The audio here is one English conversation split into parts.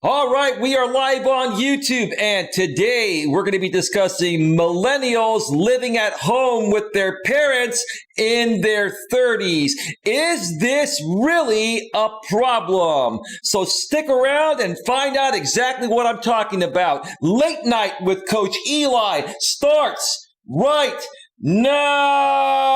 All right, we are live on YouTube, and today we're going to be discussing millennials living at home with their parents in their 30s. Is this really a problem? So stick around and find out exactly what I'm talking about. Late Night with Coach Eli starts right now.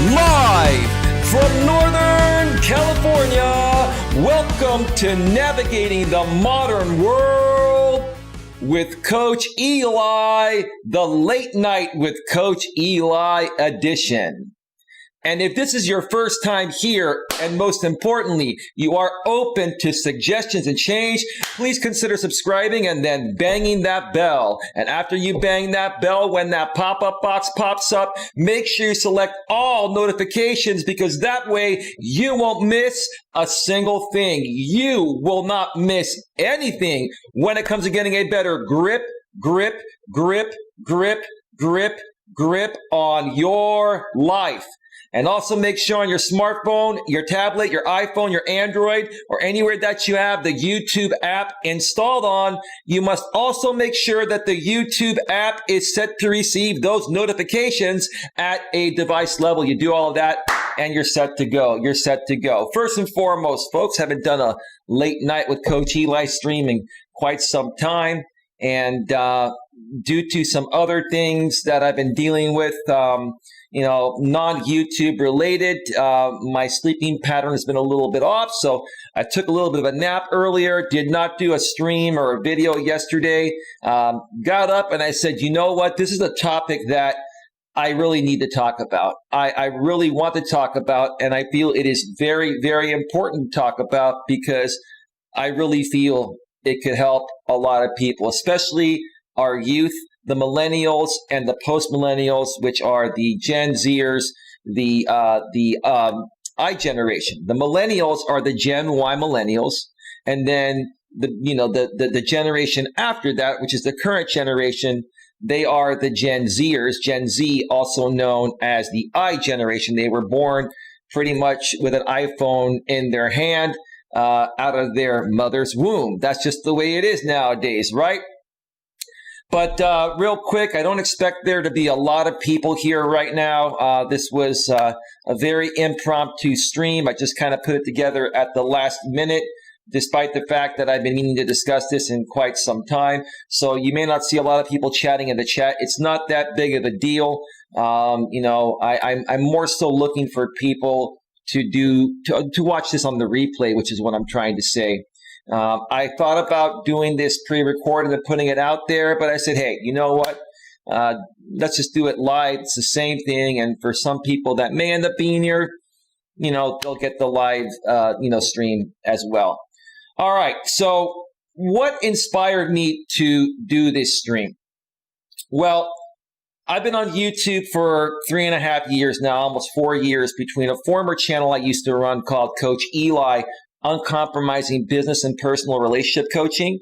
Live from Northern California, welcome to Navigating the Modern World with Coach Eli, the Late Night with Coach Eli edition. And if this is your first time here, and most importantly, you are open to suggestions and change, please consider subscribing and then banging that bell. And after you bang that bell, when that pop-up box pops up, make sure you select all notifications, because that way you won't miss a single thing. You will not miss anything when it comes to getting a better grip on your life. And also make sure on your smartphone, your tablet, your iPhone, your Android, or anywhere that you have the YouTube app installed on, you must also make sure that the YouTube app is set to receive those notifications at a device level. You do all of that and you're set to go. You're set to go. First and foremost, folks, haven't done a Late Night with Coach Eli stream in quite some time. And due to some other things that I've been dealing with, non-YouTube related, my sleeping pattern has been a little bit off. So I took a little bit of a nap earlier, did not do a stream or a video yesterday, got up and I said, you know what, this is a topic that I really need to talk about. I really want to talk about, and I feel it is very, very important to talk about, because I really feel it could help a lot of people, especially our youth, the millennials and the post-millennials, which are the Gen Zers, the I generation. The millennials are the Gen Y millennials, and then the generation after that, which is the current generation, they are the Gen Zers. Gen Z, also known as the I generation. They were born pretty much with an iPhone in their hand, out of their mother's womb. That's just the way it is nowadays, right? But real quick, I don't expect there to be a lot of people here right now. This was a very impromptu stream. I just kind of put it together at the last minute, despite the fact that I've been meaning to discuss this in quite some time. So you may not see a lot of people chatting in the chat. It's not that big of a deal. I'm more so looking for people to watch this on the replay, which is what I'm trying to say. I thought about doing this pre-recorded and putting it out there, but I said, hey, you know what? Let's just do it live. It's the same thing. And for some people that may end up being here, they'll get the live, stream as well. All right. So what inspired me to do this stream? Well, I've been on YouTube for 3.5 years now, almost 4 years, between a former channel I used to run called Coach Eli, Uncompromising Business and Personal Relationship Coaching,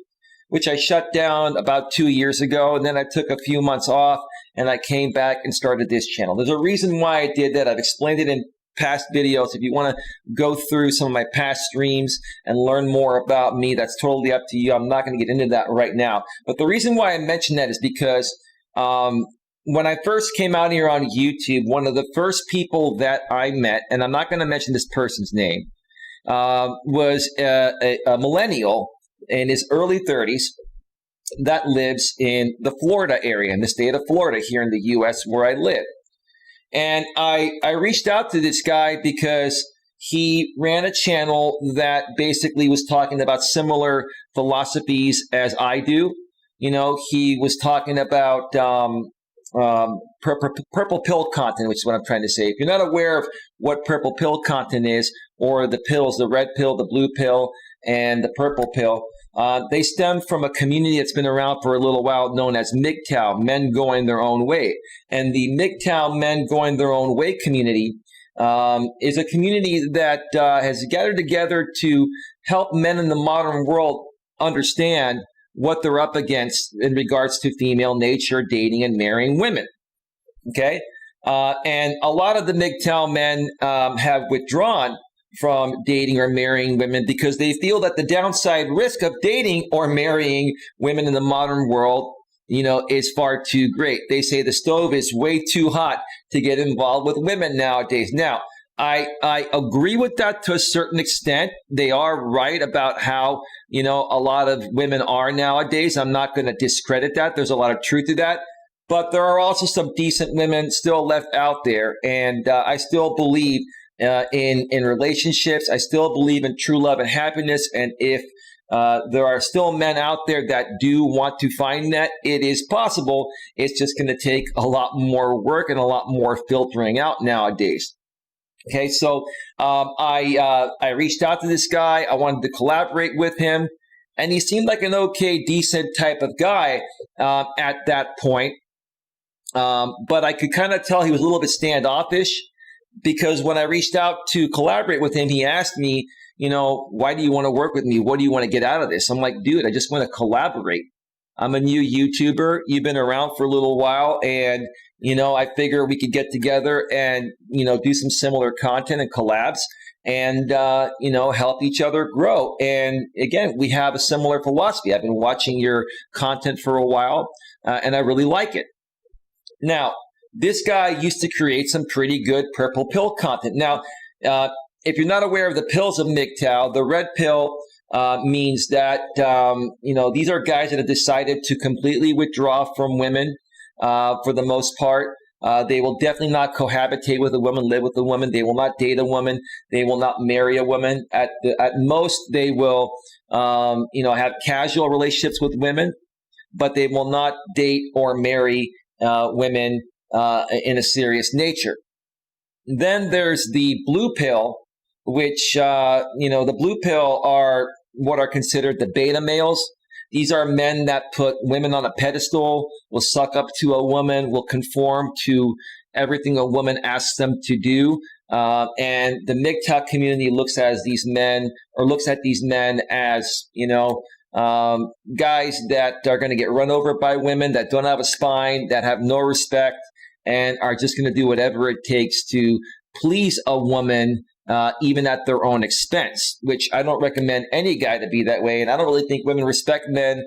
which I shut down about 2 years ago. And then I took a few months off and I came back and started this channel. There's a reason why I did that. I've explained it in past videos. If you want to go through some of my past streams and learn more about me, that's totally up to you. I'm not going to get into that right now. But the reason why I mention that is because when I first came out here on YouTube, one of the first people that I met, and I'm not going to mention this person's name, was a millennial in his early 30s that lives in the Florida area, in the state of Florida here in the U.S. where I live. And I reached out to this guy because he ran a channel that basically was talking about similar philosophies as I do. He was talking about purple pill content, which is what I'm trying to say. If you're not aware of what purple pill content is, or the pills, the red pill, the blue pill, and the purple pill, they stem from a community that's been around for a little while known as MGTOW, Men Going Their Own Way. And the MGTOW Men Going Their Own Way community is a community that has gathered together to help men in the modern world understand what they're up against in regards to female nature, dating and marrying women. Okay? And a lot of the MGTOW men have withdrawn from dating or marrying women because they feel that the downside risk of dating or marrying women in the modern world, is far too great. They say the stove is way too hot to get involved with women nowadays. Now, I agree with that to a certain extent. They are right about how, a lot of women are nowadays. I'm not going to discredit that. There's a lot of truth to that. But there are also some decent women still left out there. And I still believe in relationships. I still believe in true love and happiness. And if there are still men out there that do want to find that, it is possible. It's just going to take a lot more work and a lot more filtering out nowadays. Okay, so I reached out to this guy. I wanted to collaborate with him. And he seemed like an okay, decent type of guy at that point. But I could kind of tell he was a little bit standoffish, because when I reached out to collaborate with him, he asked me, why do you want to work with me? What do you want to get out of this? I'm like, dude, I just want to collaborate. I'm a new YouTuber. You've been around for a little while, and, I figure we could get together and, do some similar content and collabs and, help each other grow. And again, we have a similar philosophy. I've been watching your content for a while, and I really like it. Now, this guy used to create some pretty good purple pill content. Now, if you're not aware of the pills of MGTOW, the red pill means that, these are guys that have decided to completely withdraw from women for the most part. They will definitely not cohabitate with a woman, live with a woman. They will not date a woman. They will not marry a woman. At most, they will, have casual relationships with women, but they will not date or marry women in a serious nature. Then there's the blue pill, which, the blue pill are what are considered the beta males. These are men that put women on a pedestal, will suck up to a woman, will conform to everything a woman asks them to do. And the MGTOW community looks at these men as, guys that are going to get run over by women, that don't have a spine, that have no respect, and are just going to do whatever it takes to please a woman, even at their own expense, which I don't recommend any guy to be that way. And I don't really think women respect men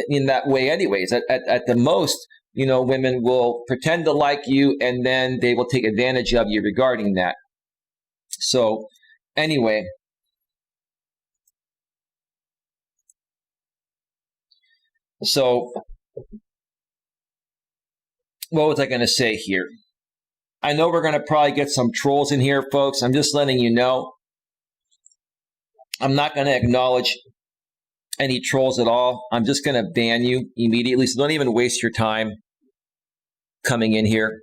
in that way anyways. At the most, women will pretend to like you, and then they will take advantage of you regarding that. So anyway, what was I going to say here? I know we're going to probably get some trolls in here, folks. I'm just letting you know. I'm not going to acknowledge any trolls at all. I'm just going to ban you immediately. So don't even waste your time coming in here.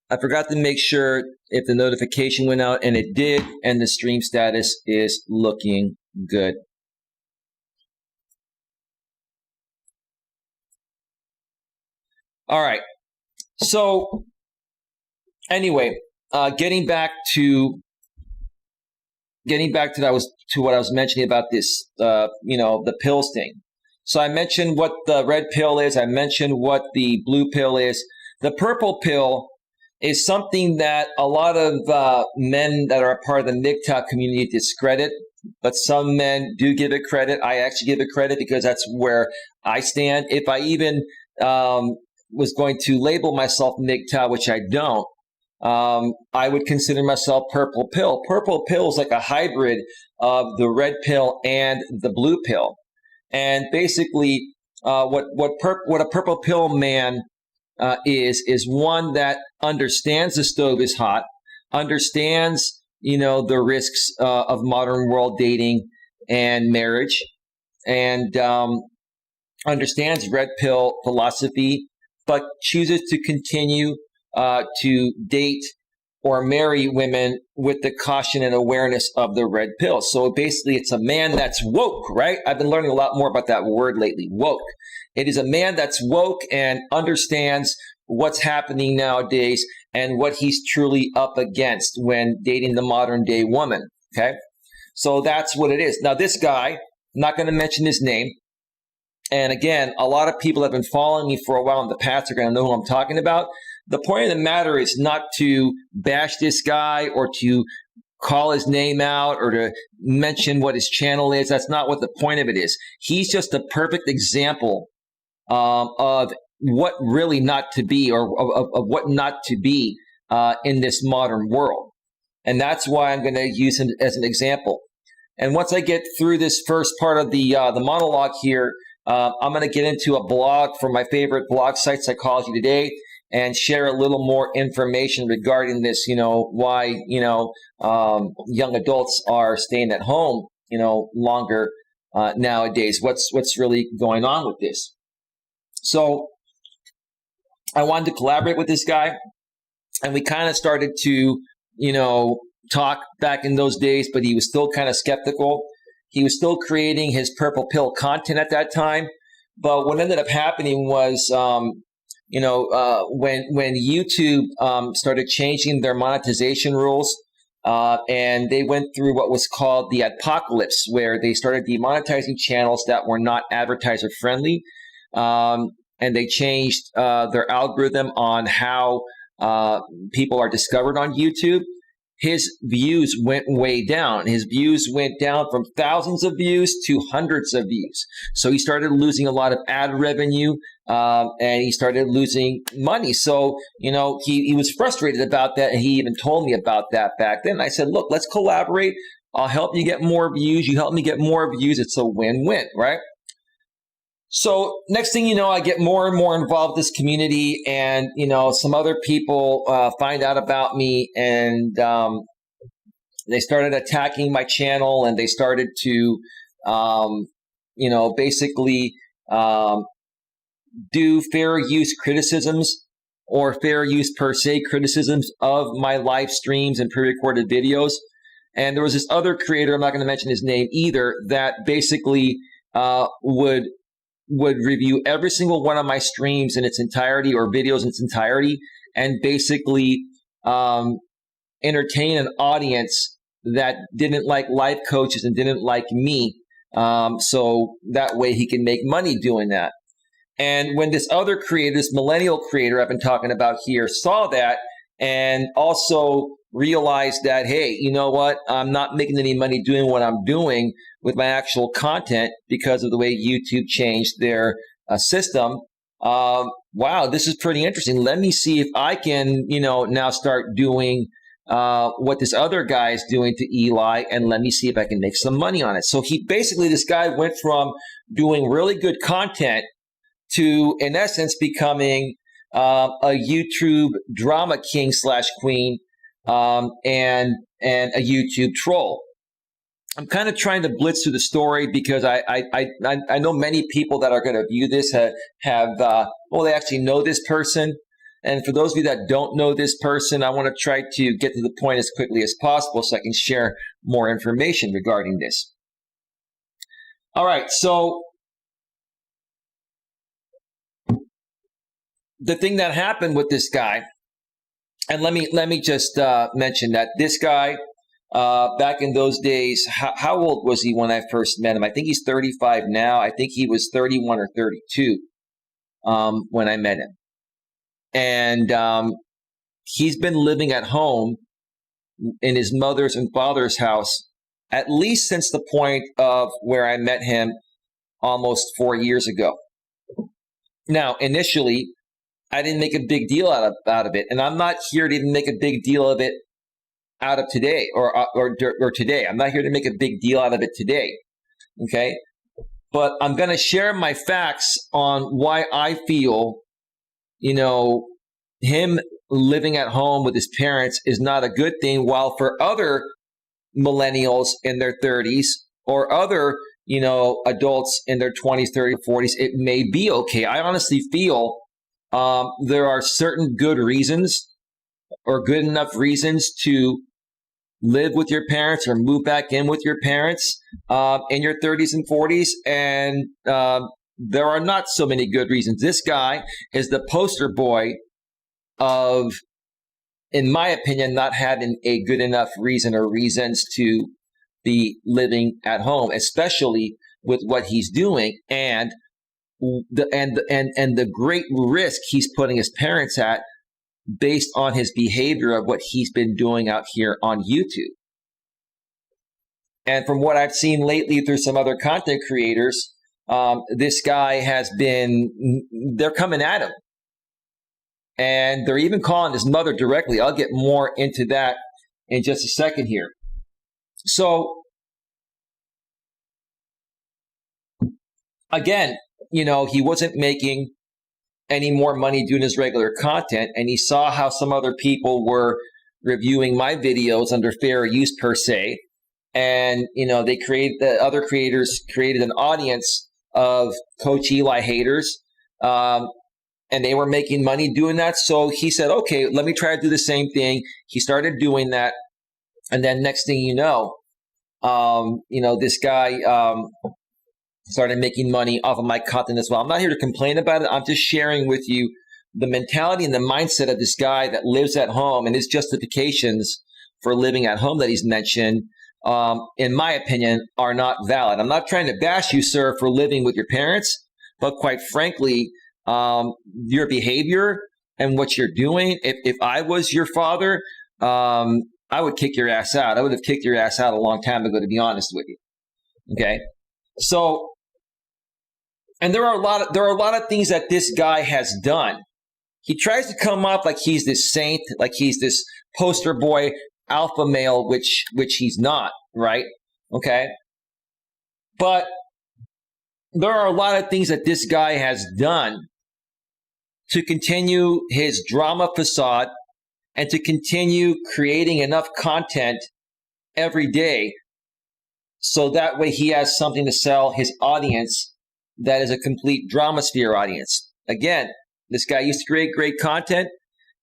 I forgot to make sure if the notification went out, and it did, and the stream status is looking good. All right. So anyway, getting back to what I was mentioning about this, the pills thing. So I mentioned what the red pill is. I mentioned what the blue pill is. The purple pill is something that a lot of men that are a part of the MGTOW community discredit, but some men do give it credit. I actually give it credit because that's where I stand. If I even was going to label myself MGTOW, which I don't, I would consider myself purple pill. Purple pill is like a hybrid of the red pill and the blue pill. And basically, what a purple pill man is one that understands the stove is hot, understands the risks of modern world dating and marriage, and understands red pill philosophy, but chooses to continue to date or marry women with the caution and awareness of the red pill. So basically, it's a man that's woke, right? I've been learning a lot more about that word lately, woke. It is a man that's woke and understands what's happening nowadays and what he's truly up against when dating the modern day woman, okay? So that's what it is. Now, this guy not going to mention his name. And again, a lot of people that have been following me for a while in the past are going to know who I'm talking about. The point of the matter is not to bash this guy or to call his name out or to mention what his channel is. That's not what the point of it is. He's just a perfect example of what really not to be, or of what not to be in this modern world. And that's why I'm going to use him as an example. And once I get through this first part of the monologue here, I'm going to get into a blog from my favorite blog site, Psychology Today, and share a little more information regarding this, why, young adults are staying at home, longer nowadays. What's really going on with this? So I wanted to collaborate with this guy, and we kind of started to, talk back in those days, but he was still kind of skeptical. He was still creating his purple pill content at that time. But what ended up happening was, when YouTube started changing their monetization rules, and they went through what was called the apocalypse, where they started demonetizing channels that were not advertiser friendly. And they changed their algorithm on how people are discovered on YouTube. His views went way down. His views went down from thousands of views to hundreds of views. So he started losing a lot of ad revenue, and he started losing money. So, he was frustrated about that, and he even told me about that back then. I said, look, let's collaborate. I'll help you get more views. You help me get more views. It's a win-win, right? So next thing you know, I get more and more involved in this community, and, some other people find out about me, and they started attacking my channel, and they started to, basically do fair use criticisms, or fair use per se criticisms of my live streams and pre-recorded videos. And there was this other creator, I'm not going to mention his name either, that basically would review every single one of my streams in its entirety, or videos in its entirety, and basically entertain an audience that didn't like life coaches and didn't like me. So that way he can make money doing that. And when this other creator, this millennial creator I've been talking about here, saw that and also realized that, hey, you know what? I'm not making any money doing what I'm doing with my actual content because of the way YouTube changed their system. Wow, this is pretty interesting. Let me see if I can, now start doing what this other guy is doing to Eli, and let me see if I can make some money on it. So this guy went from doing really good content to, in essence, becoming a YouTube drama king / queen, and a YouTube troll. I'm kind of trying to blitz through the story because I know many people that are going to view this they actually know this person. And for those of you that don't know this person, I want to try to get to the point as quickly as possible so I can share more information regarding this. All right, so the thing that happened with this guy, and let me just mention that this guy, back in those days, how old was he when I first met him? I think he's 35 now. I think he was 31 or 32 when I met him. And he's been living at home in his mother's and father's house at least since the point of where I met him almost 4 years ago. Now, initially, I didn't make a big deal out of it, and I'm not here to even make a big deal of it out of today or today. I'm not here to make a big deal out of it today, okay? But I'm going to share my facts on why I feel, him living at home with his parents is not a good thing, while for other millennials in their 30s or other, adults in their 20s, 30s, 40s, it may be okay. I honestly feel there are certain good reasons or good enough reasons to live with your parents or move back in with your parents in your 30s and 40s. And there are not so many good reasons. This guy is the poster boy of, in my opinion, not having a good enough reason or reasons to be living at home, especially with what he's doing and the great risk he's putting his parents at based on his behavior of what he's been doing out here on YouTube. And from what I've seen lately through some other content creators, this guy has been, they're coming at him. And they're even calling his mother directly. I'll get more into that in just a second here. So, again, you know, he wasn't making any more money doing his regular content, and he saw how some other people were reviewing my videos under fair use per se. And, you know, the other creators created an audience of Coach Eli haters, and they were making money doing that. So he said, okay, let me try to do the same thing. He started doing that. And then next thing you know, this guy started making money off of my content as well. I'm not here to complain about it. I'm just sharing with you the mentality and the mindset of this guy that lives at home and his justifications for living at home that he's mentioned, in my opinion, are not valid. I'm not trying to bash you, sir, for living with your parents, but quite frankly, your behavior and what you're doing, if I was your father, I would kick your ass out. I would have kicked your ass out a long time ago, to be honest with you. Okay? So, and there are a lot of things that this guy has done. He tries to come up like he's this saint, like he's this poster boy alpha male, which he's not, right? Okay? But there are a lot of things that this guy has done to continue his drama facade and to continue creating enough content every day so that way he has something to sell his audience that is a complete drama sphere audience. Again, this guy used to create great content,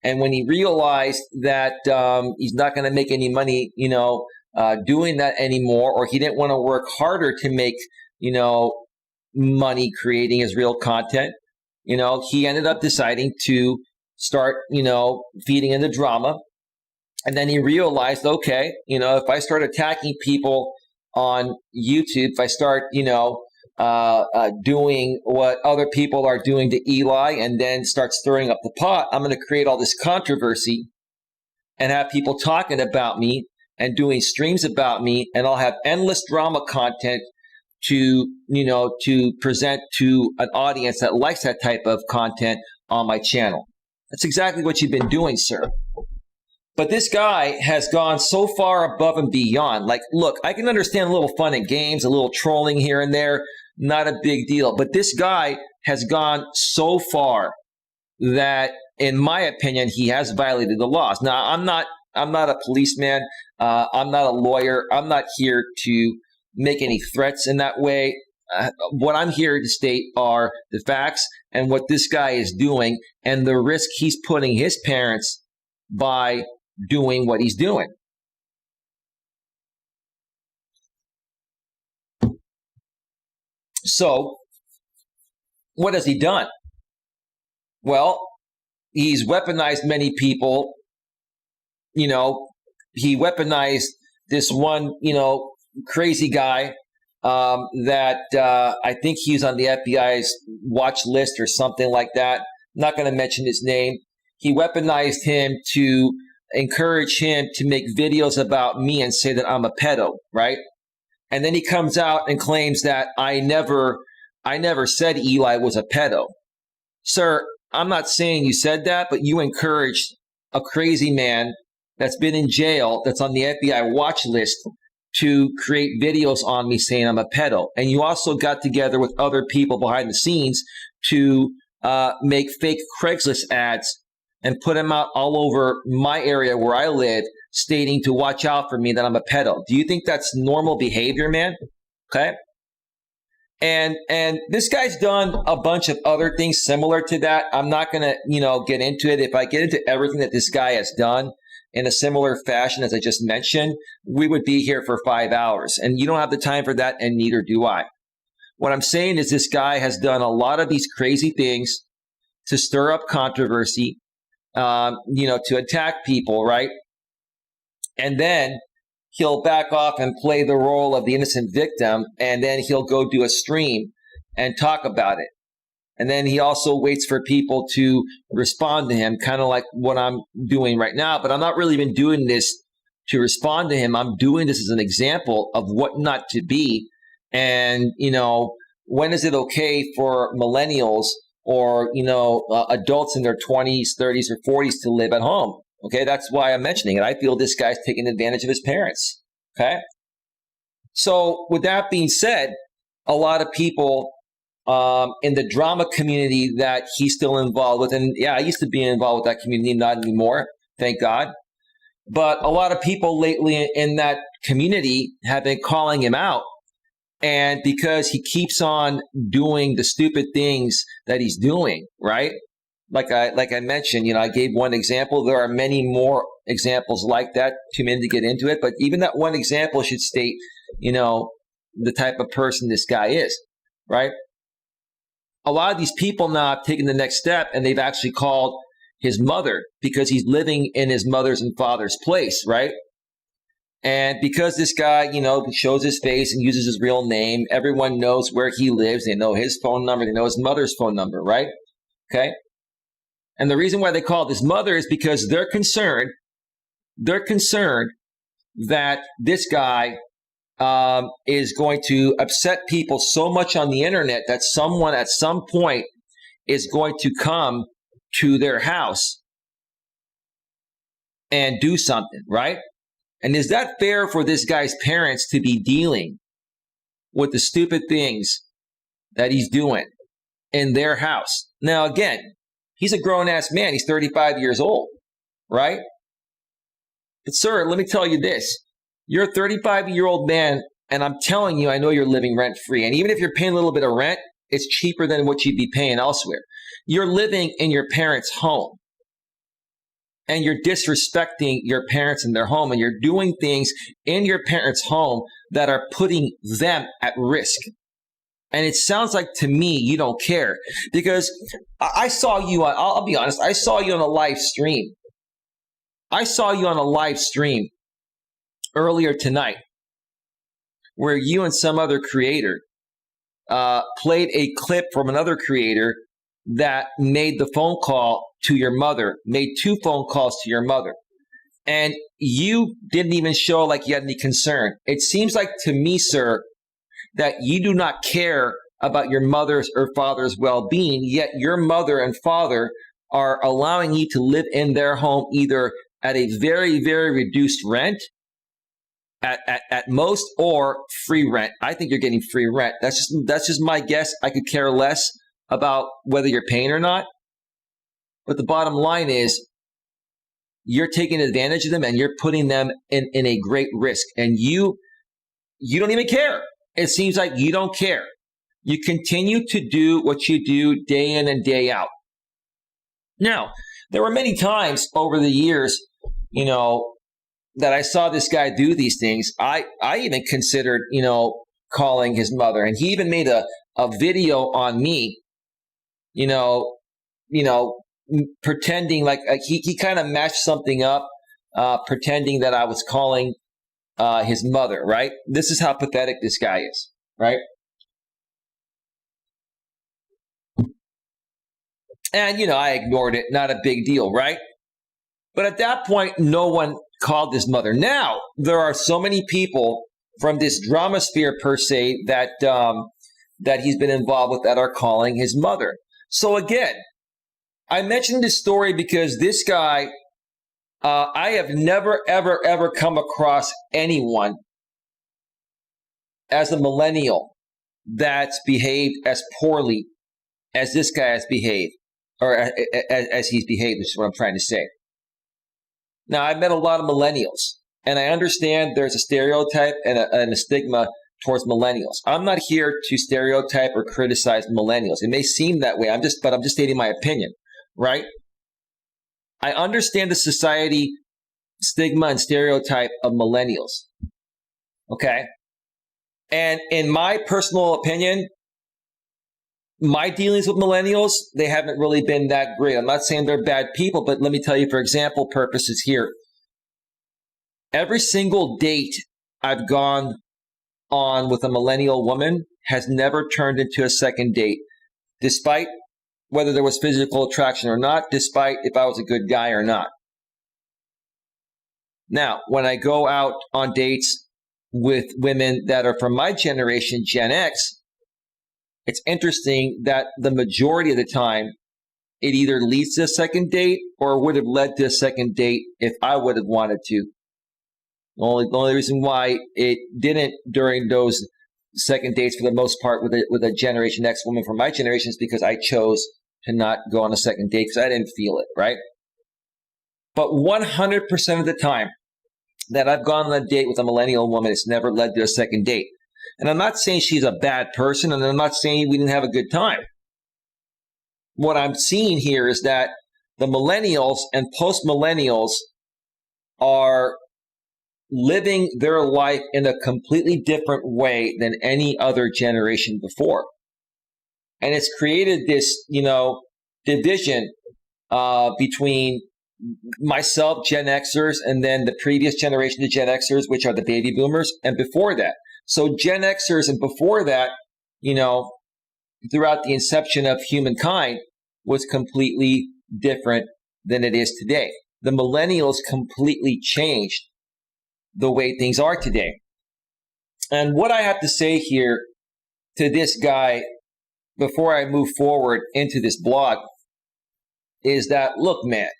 and when he realized that he's not going to make any money, doing that anymore, or he didn't want to work harder to make, money creating his real content, he ended up deciding to start, feeding into drama. And then he realized, okay, if I start attacking people on YouTube, if I start, doing what other people are doing to Eli and then start stirring up the pot, I'm going to create all this controversy and have people talking about me and doing streams about me, and I'll have endless drama content to present to an audience that likes that type of content on my channel. That's exactly what you've been doing, sir. But this guy has gone so far above and beyond. Like, look, I can understand a little fun and games, a little trolling here and there, not a big deal. But this guy has gone so far that, in my opinion, he has violated the laws. Now, I'm not a policeman. I'm not a lawyer. I'm not here to make any threats in that way. What I'm here to state are the facts and what this guy is doing and the risk he's putting his parents by doing what he's doing. So, what has he done? Well, he's weaponized many people. He weaponized this one, crazy guy that I think he's on the FBI's watch list or something like that. I'm not going to mention his name. He weaponized him to encourage him to make videos about me and say that I'm a pedo, right? And then he comes out and claims that I never said Eli was a pedo. Sir, I'm not saying you said that, but you encouraged a crazy man that's been in jail, that's on the FBI watch list, to create videos on me saying I'm a pedo. And you also got together with other people behind the scenes to make fake Craigslist ads and put them out all over my area where I live, stating to watch out for me, that I'm a pedo. Do you think that's normal behavior, man? Okay. And this guy's done a bunch of other things similar to that. I'm not going to, get into it. If I get into everything that this guy has done in a similar fashion as I just mentioned, we would be here for 5 hours. And you don't have the time for that, and neither do I. What I'm saying is this guy has done a lot of these crazy things to stir up controversy, to attack people, right? And then he'll back off and play the role of the innocent victim, and then he'll go do a stream and talk about it. And then he also waits for people to respond to him, kind of like what I'm doing right now. But I'm not really even doing this to respond to him. I'm doing this as an example of what not to be. And, when is it okay for millennials or, adults in their 20s, 30s, or 40s to live at home? Okay, that's why I'm mentioning it. I feel this guy's taking advantage of his parents. Okay. So with that being said, a lot of people in the drama community that he's still involved with. And yeah, I used to be involved with that community, not anymore, thank God. But a lot of people lately in that community have been calling him out. And because he keeps on doing the stupid things that he's doing, right? Like I mentioned, I gave one example. There are many more examples like that. Too many to get into it. But even that one example should state, the type of person this guy is, right? A lot of these people now have taken the next step and they've actually called his mother because he's living in his mother's and father's place, right? And because this guy, shows his face and uses his real name, everyone knows where he lives. They know his phone number. They know his mother's phone number, right? Okay. And the reason why they called his mother is because they're concerned that this guy is going to upset people so much on the internet that someone at some point is going to come to their house and do something, right? And is that fair for this guy's parents to be dealing with the stupid things that he's doing in their house? Now, again, he's a grown-ass man. He's 35 years old, right? But, sir, let me tell you this. You're a 35-year-old man, and I'm telling you, I know you're living rent-free. And even if you're paying a little bit of rent, it's cheaper than what you'd be paying elsewhere. You're living in your parents' home, and you're disrespecting your parents in their home, and you're doing things in your parents' home that are putting them at risk. And it sounds like to me you don't care, because I saw you on, I'll be honest, I saw you on a live stream. I saw you on a live stream earlier tonight where you and some other creator played a clip from another creator that made the phone call to your mother, made 2 phone calls to your mother. And you didn't even show like you had any concern. It seems like to me, sir, that you do not care about your mother's or father's well-being, yet your mother and father are allowing you to live in their home either at a very, very reduced rent at most, or free rent. I think you're getting free rent. That's just my guess. I could care less about whether you're paying or not. But the bottom line is you're taking advantage of them and you're putting them in a great risk. And you don't even care. It seems like you don't care. You continue to do what you do day in and day out. Now, there were many times over the years, that I saw this guy do these things. I even considered, calling his mother. And he even made a video on me, pretending like he kind of matched something up, pretending that I was calling his mother, right? This is how pathetic this guy is, right? And, I ignored it. Not a big deal, right? But at that point, no one called his mother. Now, there are so many people from this drama sphere, per se, that he's been involved with that are calling his mother. So again, I mentioned this story because this guy, I have never, ever, ever come across anyone as a millennial that's behaved as poorly as this guy has behaved, or as he's behaved, which is what I'm trying to say. Now, I've met a lot of millennials, and I understand there's a stereotype and a stigma towards millennials. I'm not here to stereotype or criticize millennials. It may seem that way, but I'm just stating my opinion, right? I understand the society stigma and stereotype of millennials, okay? And in my personal opinion, my dealings with millennials, they haven't really been that great. I'm not saying they're bad people, but let me tell you, for example purposes here, Every single date I've gone on with a millennial woman has never turned into a second date, despite whether there was physical attraction or not, despite if I was a good guy or not. Now, when I go out on dates with women that are from my generation, Gen X, it's interesting that the majority of the time, it either leads to a second date or would have led to a second date if I would have wanted to. The only reason why it didn't during those second dates for the most part with a Generation X woman from my generation is because I chose to not go on a second date because I didn't feel it, right? But 100% of the time that I've gone on a date with a millennial woman, it's never led to a second date. And I'm not saying she's a bad person, and I'm not saying we didn't have a good time. What I'm seeing here is that the millennials and post-millennials are living their life in a completely different way than any other generation before. And it's created this, division between myself, Gen Xers, and then the previous generation of Gen Xers, which are the baby boomers, and before that. So Gen Xers and before that, throughout the inception of humankind, was completely different than it is today. The millennials completely changed the way things are today. And what I have to say here to this guy before I move forward into this blog is that, look, man,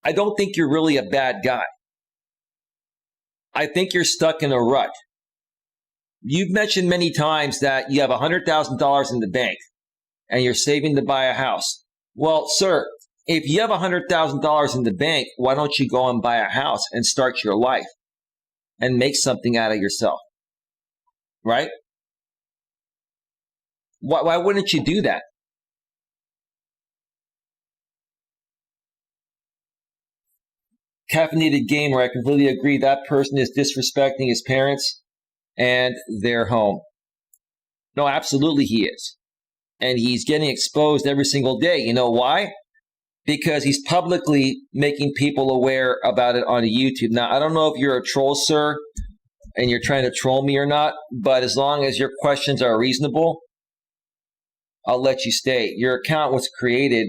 I don't think you're really a bad guy. I think you're stuck in a rut. You've mentioned many times that you have $100,000 in the bank and you're saving to buy a house. Well, sir, if you have $100,000 in the bank, why don't you go and buy a house and start your life and make something out of yourself? Right? Why wouldn't you do that? Caffeinated gamer, I completely agree. That person is disrespecting his parents and their home. No, absolutely he is. And he's getting exposed every single day. You know why? Because he's publicly making people aware about it on YouTube. Now, I don't know if you're a troll, sir, and you're trying to troll me or not, but as long as your questions are reasonable, I'll let you stay. Your account was created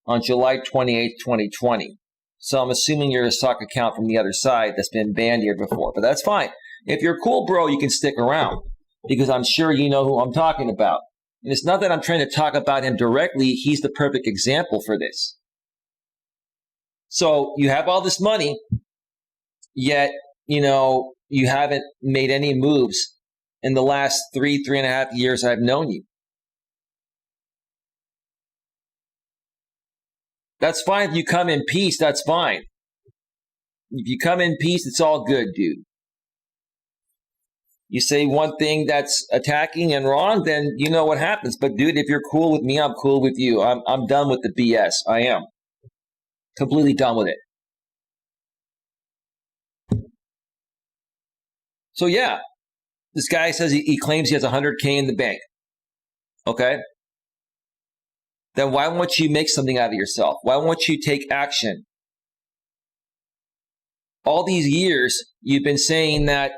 on July 28th, 2020. So I'm assuming you're a stock account from the other side that's been banned here before, but that's fine. If you're cool, bro, you can stick around because I'm sure you know who I'm talking about. And it's not that I'm trying to talk about him directly. He's the perfect example for this. So you have all this money, yet, you haven't made any moves in the last 3.5 years I've known you. That's fine if you come in peace, that's fine. If you come in peace, it's all good, dude. You say one thing that's attacking and wrong, then you know what happens. But dude, if you're cool with me, I'm cool with you. I'm done with the BS. I am. Completely done with it. So yeah, this guy says he claims he has $100K in the bank. Okay? Then why won't you make something out of yourself? Why won't you take action? All these years, you've been saying that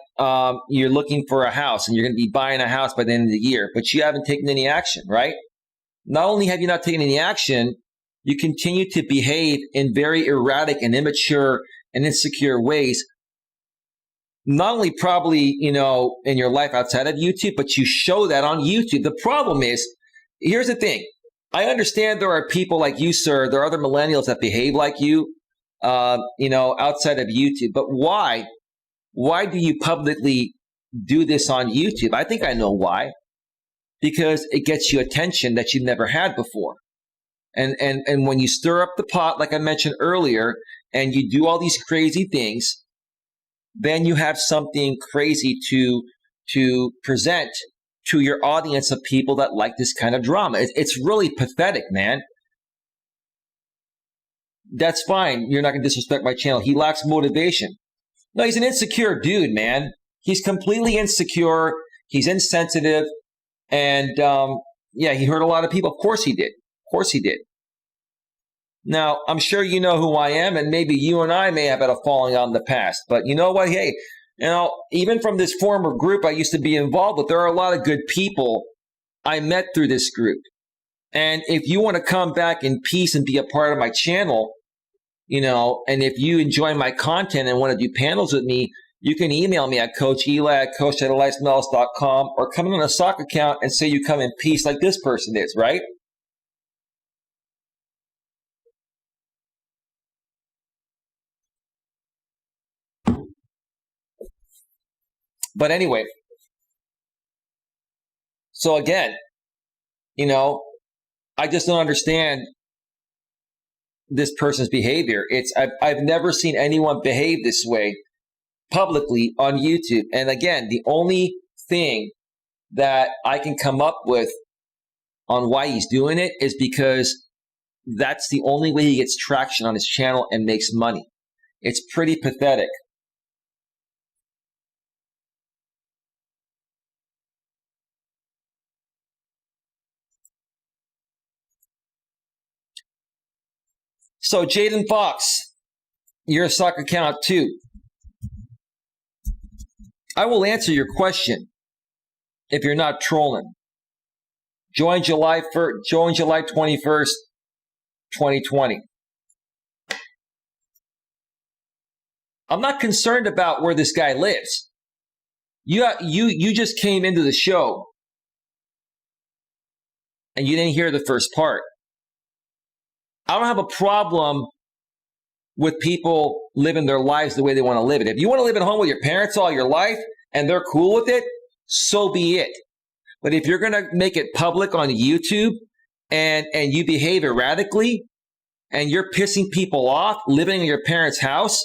you're looking for a house and you're going to be buying a house by the end of the year, but you haven't taken any action, right? Not only have you not taken any action, you continue to behave in very erratic and immature and insecure ways. Not only probably, in your life outside of YouTube, but you show that on YouTube. The problem is, here's the thing. I understand there are people like you, sir. There are other millennials that behave like you, outside of YouTube. But why? Why do you publicly do this on YouTube? I think I know why. Because it gets you attention that you've never had before. And when you stir up the pot, like I mentioned earlier, and you do all these crazy things, then you have something crazy to present to your audience of people that like this kind of drama. It's really pathetic, man. That's fine. You're not going to disrespect my channel. He lacks motivation. No, he's an insecure dude, man. He's completely insecure. He's insensitive. And he hurt a lot of people. Of course he did. Of course he did. Now, I'm sure you know who I am, and maybe you and I may have had a falling out in the past. But you know what? Hey, even from this former group I used to be involved with, there are a lot of good people I met through this group. And if you want to come back in peace and be a part of my channel, and if you enjoy my content and want to do panels with me, you can email me at Coach Eli at coach@eliasmelas.com, or come in on a sock account and say you come in peace like this person is, right? But anyway, so again, I just don't understand this person's behavior. I've never seen anyone behave this way publicly on YouTube. And again, the only thing that I can come up with on why he's doing it is because that's the only way he gets traction on his channel and makes money. It's pretty pathetic. So Jaden Fox, you're a sock account too. I will answer your question if you're not trolling. Join July 21st, 2020. I'm not concerned about where this guy lives. You just came into the show and you didn't hear the first part. I don't have a problem with people living their lives the way they want to live it. If you want to live at home with your parents all your life and they're cool with it, so be it. But if you're going to make it public on YouTube and you behave erratically and you're pissing people off living in your parents' house,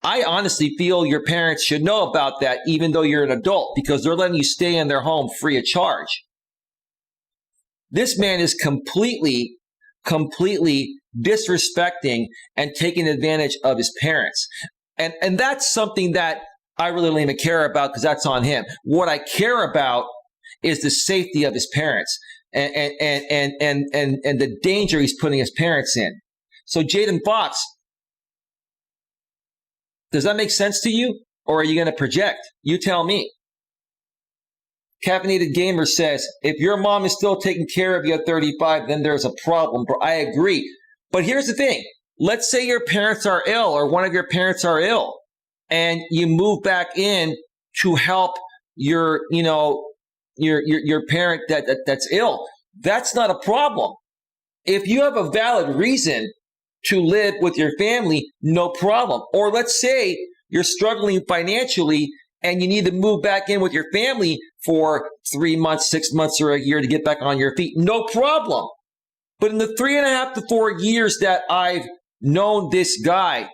I honestly feel your parents should know about that even though you're an adult, because they're letting you stay in their home free of charge. This man is completely disrespecting and taking advantage of his parents. And that's something that I really don't even care about, because that's on him. What I care about is the safety of his parents and the danger he's putting his parents in. So Jaden Fox, does that make sense to you? Or are you going to project? You tell me. Caffeinated Gamer says, if your mom is still taking care of you at 35, then there's a problem. I agree. But here's the thing. Let's say your parents are ill, or one of your parents are ill, and you move back in to help your parent that's ill. That's not a problem. If you have a valid reason to live with your family, no problem. Or let's say you're struggling financially and you need to move back in with your family for 3 months, 6 months, or a year to get back on your feet, no problem. But in the 3.5 to 4 years that I've known this guy,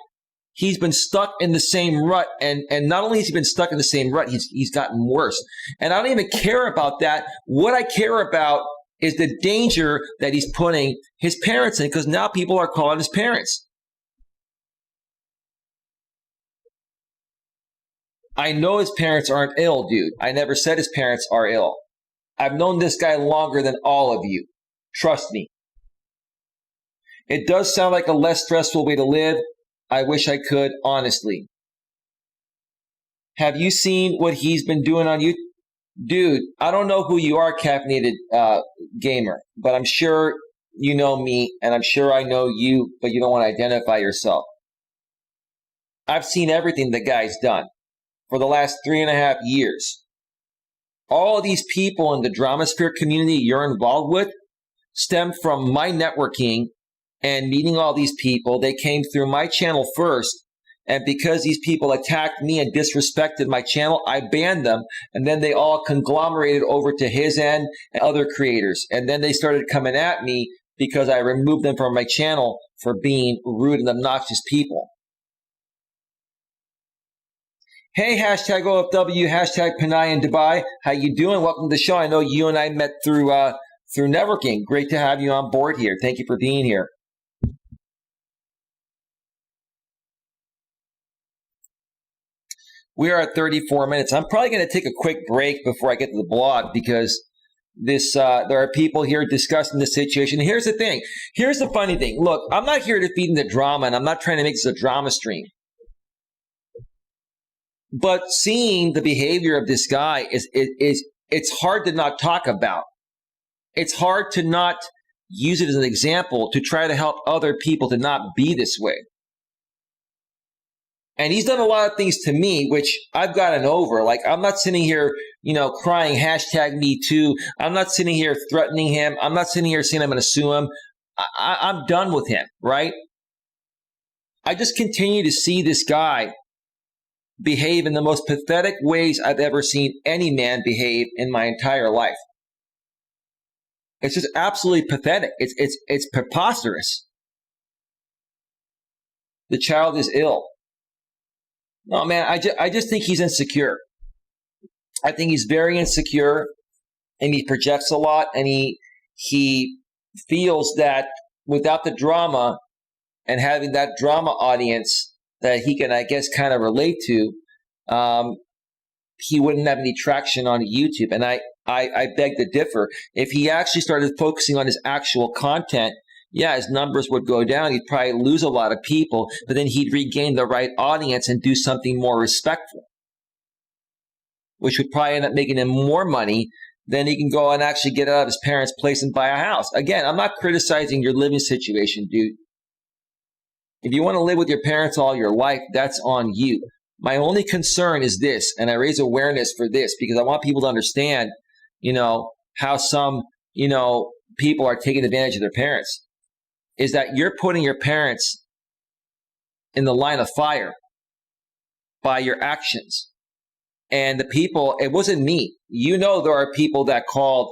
he's been stuck in the same rut. And not only has he been stuck in the same rut, he's gotten worse. And I don't even care about that. What I care about is the danger that he's putting his parents in, because now people are calling his parents. I know his parents aren't ill, dude. I never said his parents are ill. I've known this guy longer than all of you. Trust me. It does sound like a less stressful way to live. I wish I could, honestly. Have you seen what he's been doing on YouTube? Dude, I don't know who you are, Caffeinated Gamer, but I'm sure you know me, and I'm sure I know you, but you don't want to identify yourself. I've seen everything the guy's done for the last 3.5 years. All of these people in the Dramasphere community you're involved with stem from my networking and meeting all these people. They came through my channel first, and because these people attacked me and disrespected my channel, I banned them, and then they all conglomerated over to his end and other creators. And then they started coming at me because I removed them from my channel for being rude and obnoxious people. Hey, hashtag OFW, hashtag Panay in Dubai. How you doing? Welcome to the show. I know you and I met through networking. Great to have you on board here. Thank you for being here. We are at 34 minutes. I'm probably going to take a quick break before I get to the blog, because There are people here discussing the situation. Here's the thing. Here's the funny thing. Look, I'm not here to feed the drama, and I'm not trying to make this a drama stream. But seeing the behavior of this guy it's hard to not talk about. It's hard to not use it as an example to try to help other people to not be this way. And he's done a lot of things to me, which I've gotten over. Like, I'm not sitting here, crying #MeToo. I'm not sitting here threatening him. I'm not sitting here saying I'm going to sue him. I'm done with him, right? I just continue to see this guy behave in the most pathetic ways I've ever seen any man behave in my entire life. It's just absolutely pathetic. It's preposterous. The child is ill. No, man, I just think he's insecure. I think he's very insecure, and he projects a lot, and he feels that without the drama and having that drama audience that he can, I guess, kind of relate to, he wouldn't have any traction on YouTube. And I beg to differ. If he actually started focusing on his actual content, yeah, his numbers would go down. He'd probably lose a lot of people, but then he'd regain the right audience and do something more respectful, which would probably end up making him more money. Then he can go and actually get out of his parents' place and buy a house. Again, I'm not criticizing your living situation, dude. If you want to live with your parents all your life, that's on you. My only concern is this, and I raise awareness for this because I want people to understand, how some, people are taking advantage of their parents, is that you're putting your parents in the line of fire by your actions. And the people, it wasn't me. There are people that called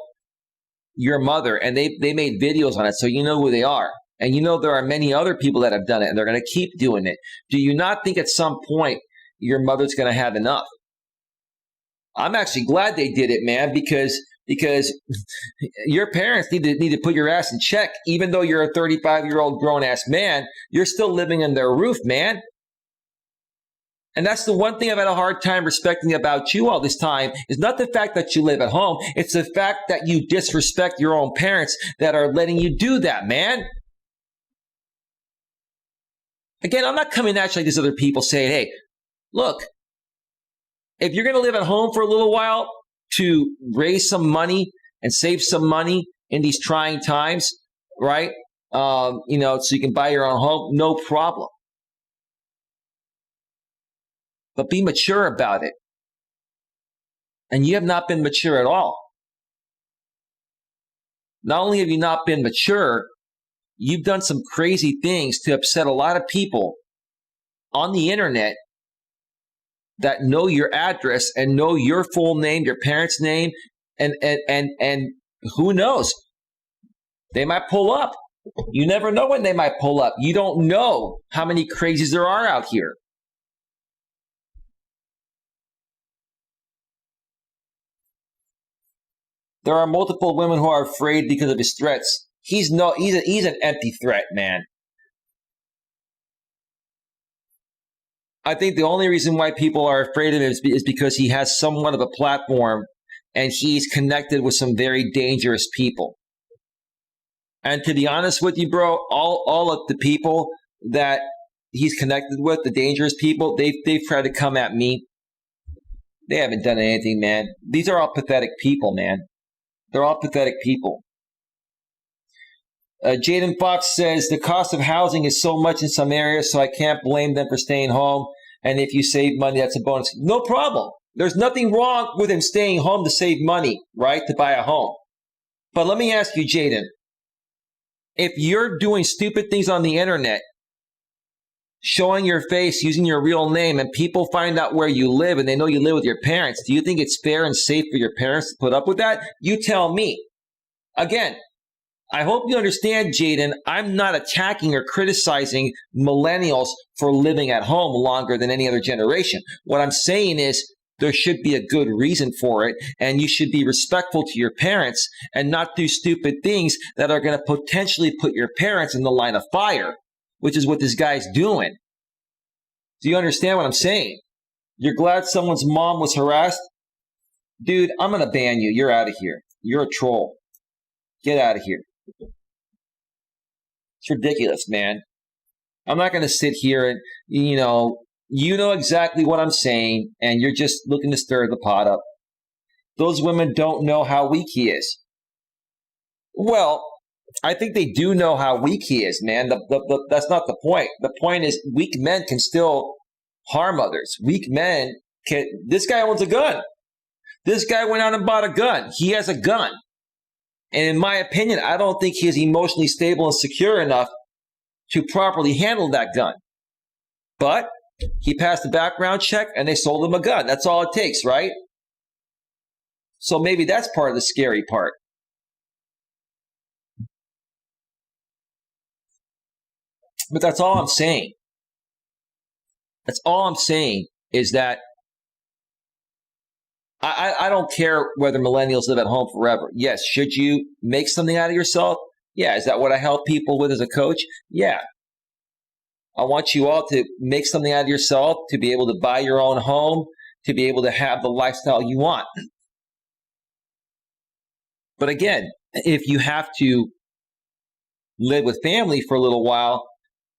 your mother and they made videos on it, so you know who they are. And there are many other people that have done it, and they're going to keep doing it. Do you not think at some point your mother's going to have enough? I'm actually glad they did it, man, because your parents need to put your ass in check. Even though you're a 35-year-old grown-ass man, you're still living in their roof, man. And that's the one thing I've had a hard time respecting about you all this time is not the fact that you live at home. It's the fact that you disrespect your own parents that are letting you do that, man. Again, I'm not coming at you like these other people saying, hey, look, if you're going to live at home for a little while to raise some money and save some money in these trying times, right? So you can buy your own home, no problem. But be mature about it. And you have not been mature at all. Not only have you not been mature, you've done some crazy things to upset a lot of people on the internet that know your address and know your full name, your parents' name, and who knows? They might pull up. You never know when they might pull up. You don't know how many crazies there are out here. There are multiple women who are afraid because of his threats. He's an empty threat, man. I think the only reason why people are afraid of him is because he has somewhat of a platform and he's connected with some very dangerous people. And to be honest with you, bro, all of the people that he's connected with, the dangerous people, they've tried to come at me. They haven't done anything, man. These are all pathetic people, man. They're all pathetic people. Jaden Fox says, the cost of housing is so much in some areas, so I can't blame them for staying home. And if you save money, that's a bonus. No problem. There's nothing wrong with him staying home to save money, right, to buy a home. But let me ask you, Jaden, if you're doing stupid things on the internet, showing your face, using your real name, and people find out where you live and they know you live with your parents, do you think it's fair and safe for your parents to put up with that? You tell me. Again, I hope you understand, Jaden, I'm not attacking or criticizing millennials for living at home longer than any other generation. What I'm saying is there should be a good reason for it, and you should be respectful to your parents and not do stupid things that are going to potentially put your parents in the line of fire, which is what this guy's doing. Do you understand what I'm saying? You're glad someone's mom was harassed? Dude, I'm going to ban you. You're out of here. You're a troll. Get out of here. It's ridiculous, man. I'm not going to sit here and, you know exactly what I'm saying, and you're just looking to stir the pot up. Those women don't know how weak he is. Well, I think they do know how weak he is, man. That's not the point. The point is weak men can still harm others. Weak men can. This guy owns a gun. This guy went out and bought a gun. He has a gun. And in my opinion, I don't think he is emotionally stable and secure enough to properly handle that gun. But he passed the background check and they sold him a gun. That's all it takes, right? So maybe that's part of the scary part. But that's all I'm saying. That's all I'm saying is that I don't care whether millennials live at home forever. Yes, should you make something out of yourself? Yeah. Is that what I help people with as a coach? Yeah. I want you all to make something out of yourself, to be able to buy your own home, to be able to have the lifestyle you want. But again, if you have to live with family for a little while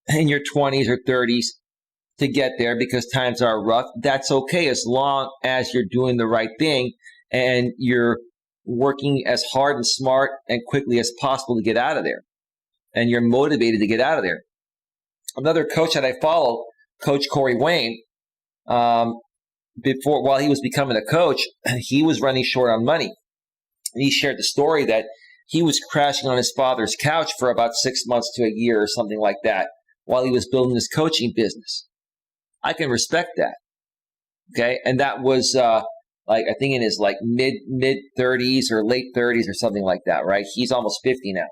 in your 20s or 30s to get there because times are rough, that's okay as long as you're doing the right thing and you're working as hard and smart and quickly as possible to get out of there. And you're motivated to get out of there. Another coach that I follow, Coach Corey Wayne, while he was becoming a coach, he was running short on money. And he shared the story that he was crashing on his father's couch for about 6 months to a year or something like that while he was building his coaching business. I can respect that. Okay. And that was I think in his mid 30s or late 30s or something like that, right? He's almost 50 now.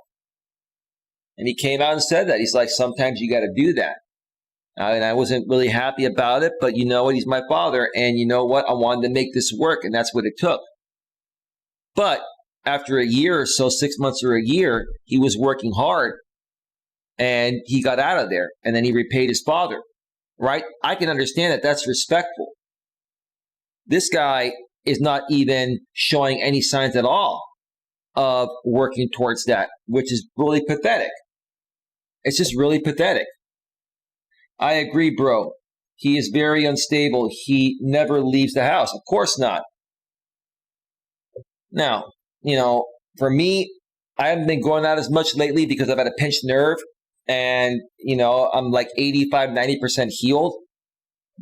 And he came out and said that. He's like, sometimes you got to do that. And I wasn't really happy about it, but you know what? He's my father. And you know what? I wanted to make this work, and that's what it took. But after a year or so, 6 months or a year, he was working hard and he got out of there. And then he repaid his father, right? I can understand that. That's respectful. This guy is not even showing any signs at all of working towards that, which is really pathetic. It's just really pathetic. I agree, bro. He is very unstable. He never leaves the house. Of course not. Now, for me, I haven't been going out as much lately because I've had a pinched nerve and, I'm like 85, 90% healed.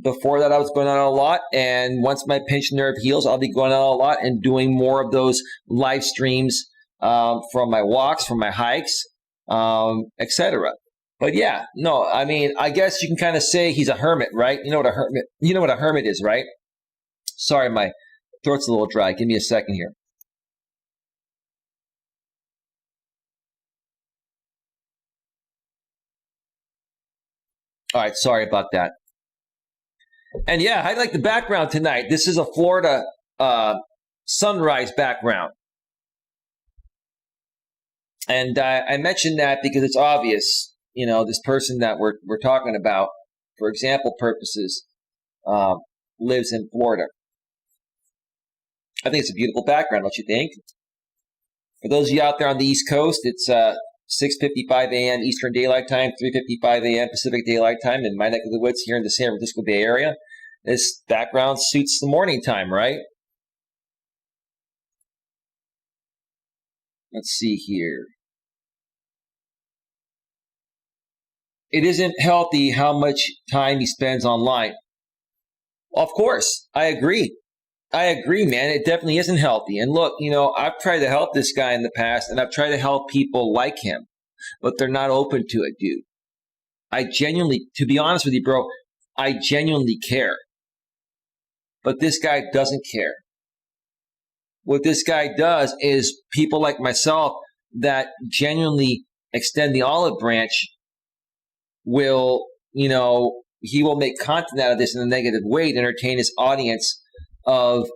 Before that, I was going out a lot. And once my pinched nerve heals, I'll be going out a lot and doing more of those live streams from my walks, from my hikes, etc. But yeah, no, I mean, I guess you can kind of say he's a hermit, right? You know what a hermit is, right? Sorry, my throat's a little dry. Give me a second here. All right, sorry about that. And yeah, I like the background tonight. This is a Florida sunrise background. And I mentioned that because it's obvious, this person that we're talking about, for example purposes, lives in Florida. I think it's a beautiful background, don't you think? For those of you out there on the East Coast, it's 6:55 a.m. Eastern Daylight Time, 3:55 a.m. Pacific Daylight Time in my neck of the woods here in the San Francisco Bay Area. This background suits the morning time, right? Let's see here. It isn't healthy how much time he spends online. Of course, I agree. I agree, man. It definitely isn't healthy. And look, I've tried to help this guy in the past, and I've tried to help people like him, but they're not open to it, dude. I genuinely, to be honest with you, bro, I genuinely care. But this guy doesn't care. What this guy does is people like myself that genuinely extend the olive branch will, he will make content out of this in a negative way to entertain his audience of,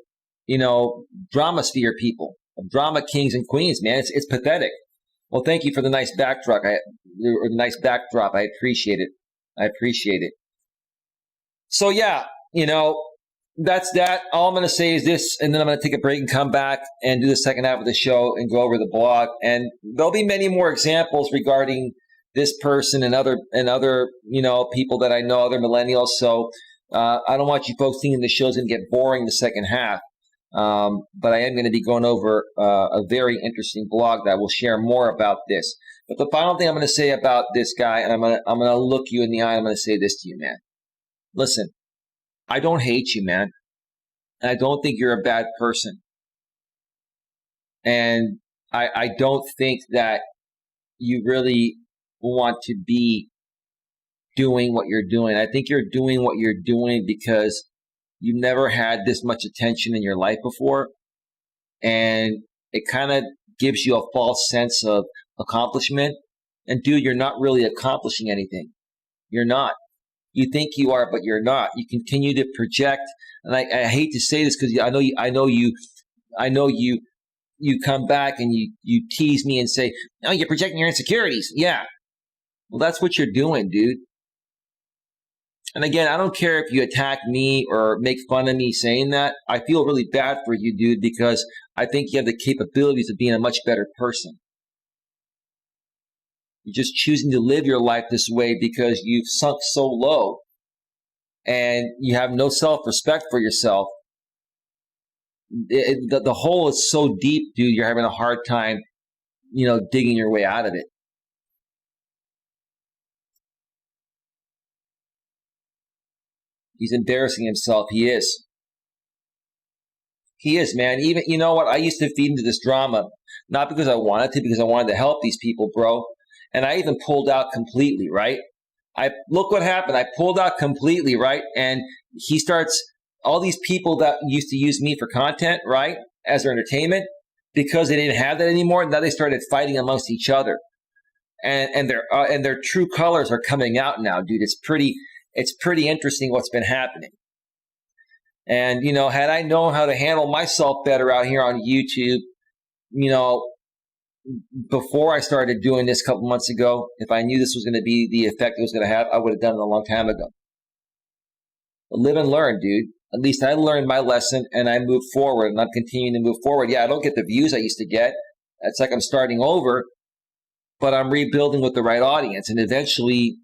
drama sphere people, of drama kings and queens, man. It's pathetic. Well, thank you for the nice backdrop. I appreciate it. So yeah, that's that. All I'm going to say is this, and then I'm going to take a break and come back and do the second half of the show and go over the blog. And there'll be many more examples regarding this person and other people that I know, other millennials. So I don't want you folks thinking the show's going to get boring the second half. But I am going to be going over a very interesting blog that will share more about this. But the final thing I'm going to say about this guy, and I'm going to look you in the eye, I'm going to say this to you, man. Listen, I don't hate you, man. And I don't think you're a bad person. And I don't think that you really want to be doing what you're doing. I think you're doing what you're doing because you've never had this much attention in your life before. And it kind of gives you a false sense of accomplishment. And dude, you're not really accomplishing anything. You're not. You think you are, but you're not. You continue to project. And I hate to say this because I know you come back and you tease me and say, "Oh, you're projecting your insecurities." Yeah. Well, that's what you're doing, dude. And again, I don't care if you attack me or make fun of me saying that. I feel really bad for you, dude, because I think you have the capabilities of being a much better person. You're just choosing to live your life this way because you've sunk so low and you have no self-respect for yourself. The hole is so deep, dude, you're having a hard time, digging your way out of it. He's embarrassing himself. He is. He is, man. Even, you know what? I used to feed into this drama, not because I wanted to, because I wanted to help these people, bro. And I even pulled out completely, right? Look what happened. I pulled out completely, right? And he starts, all these people that used to use me for content, right, as their entertainment, because they didn't have that anymore, now they started fighting amongst each other. And their true colors are coming out now, dude. It's pretty interesting what's been happening. And, had I known how to handle myself better out here on YouTube, before I started doing this a couple months ago, if I knew this was going to be the effect it was going to have, I would have done it a long time ago. But live and learn, dude. At least I learned my lesson and I moved forward and I'm continuing to move forward. Yeah, I don't get the views I used to get. It's like I'm starting over, but I'm rebuilding with the right audience. And eventually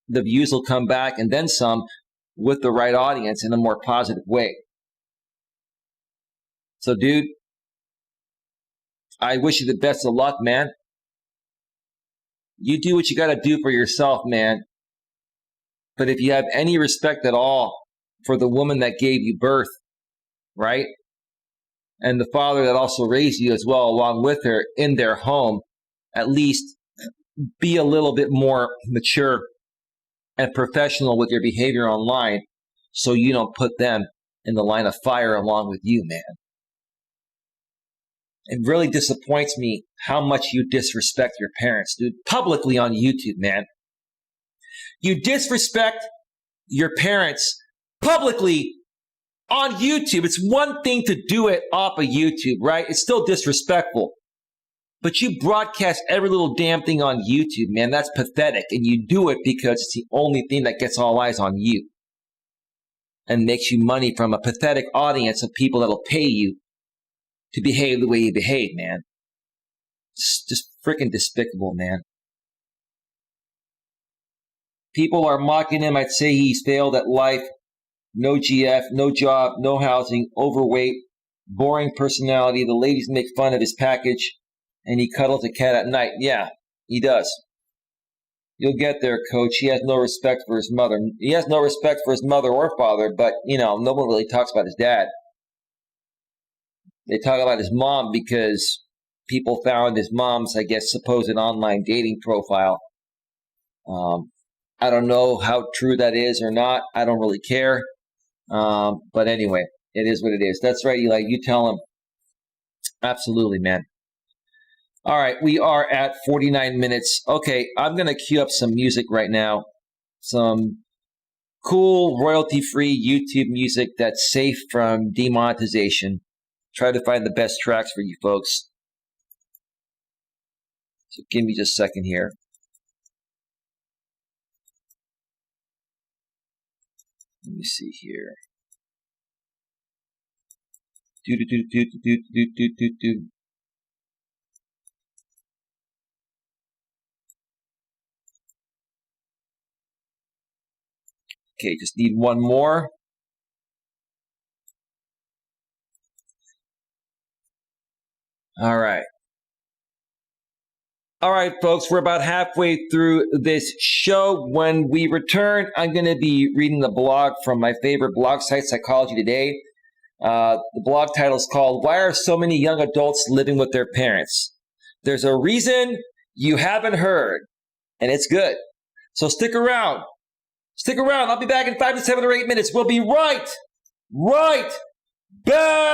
the views will come back and then some with the right audience in a more positive way. So, dude, I wish you the best of luck, man. You do what you got to do for yourself, man. But if you have any respect at all for the woman that gave you birth, right? And the father that also raised you as well, along with her in their home, at least be a little bit more mature and professional with your behavior online so you don't put them in the line of fire along with you, man. It really disappoints me how much you disrespect your parents, dude, publicly on YouTube, man. You disrespect your parents publicly on YouTube. It's one thing to do it off of YouTube, right? It's still disrespectful. But you broadcast every little damn thing on YouTube, man. That's pathetic. And you do it because it's the only thing that gets all eyes on you and makes you money from a pathetic audience of people that'll pay you to behave the way you behave, man. It's just freaking despicable, man. People are mocking him. I'd say he's failed at life. No GF, no job, no housing, overweight, boring personality. The ladies make fun of his package, and he cuddles a cat at night. Yeah, he does. You'll get there, coach. He has no respect for his mother. He has no respect for his mother or father, but, no one really talks about his dad. They talk about his mom because people found his mom's, I guess, supposed online dating profile. I don't know how true that is or not. I don't really care. But anyway, it is what it is. That's right, Eli. You tell him. Absolutely, man. All right, we are at 49 minutes. Okay, I'm going to cue up some music right now. Some cool royalty-free YouTube music that's safe from demonetization. Try to find the best tracks for you folks. So give me just a second here. Let me see here. Okay, just need one more. All right. All right, folks, we're about halfway through this show. When we return, I'm going to be reading the blog from my favorite blog site, Psychology Today. The blog title is called, Why Are So Many Young Adults Living with Their Parents? There's a reason you haven't heard, and it's good. So stick around. Stick around. I'll be back in 5 to 7 or 8 minutes. We'll be right back.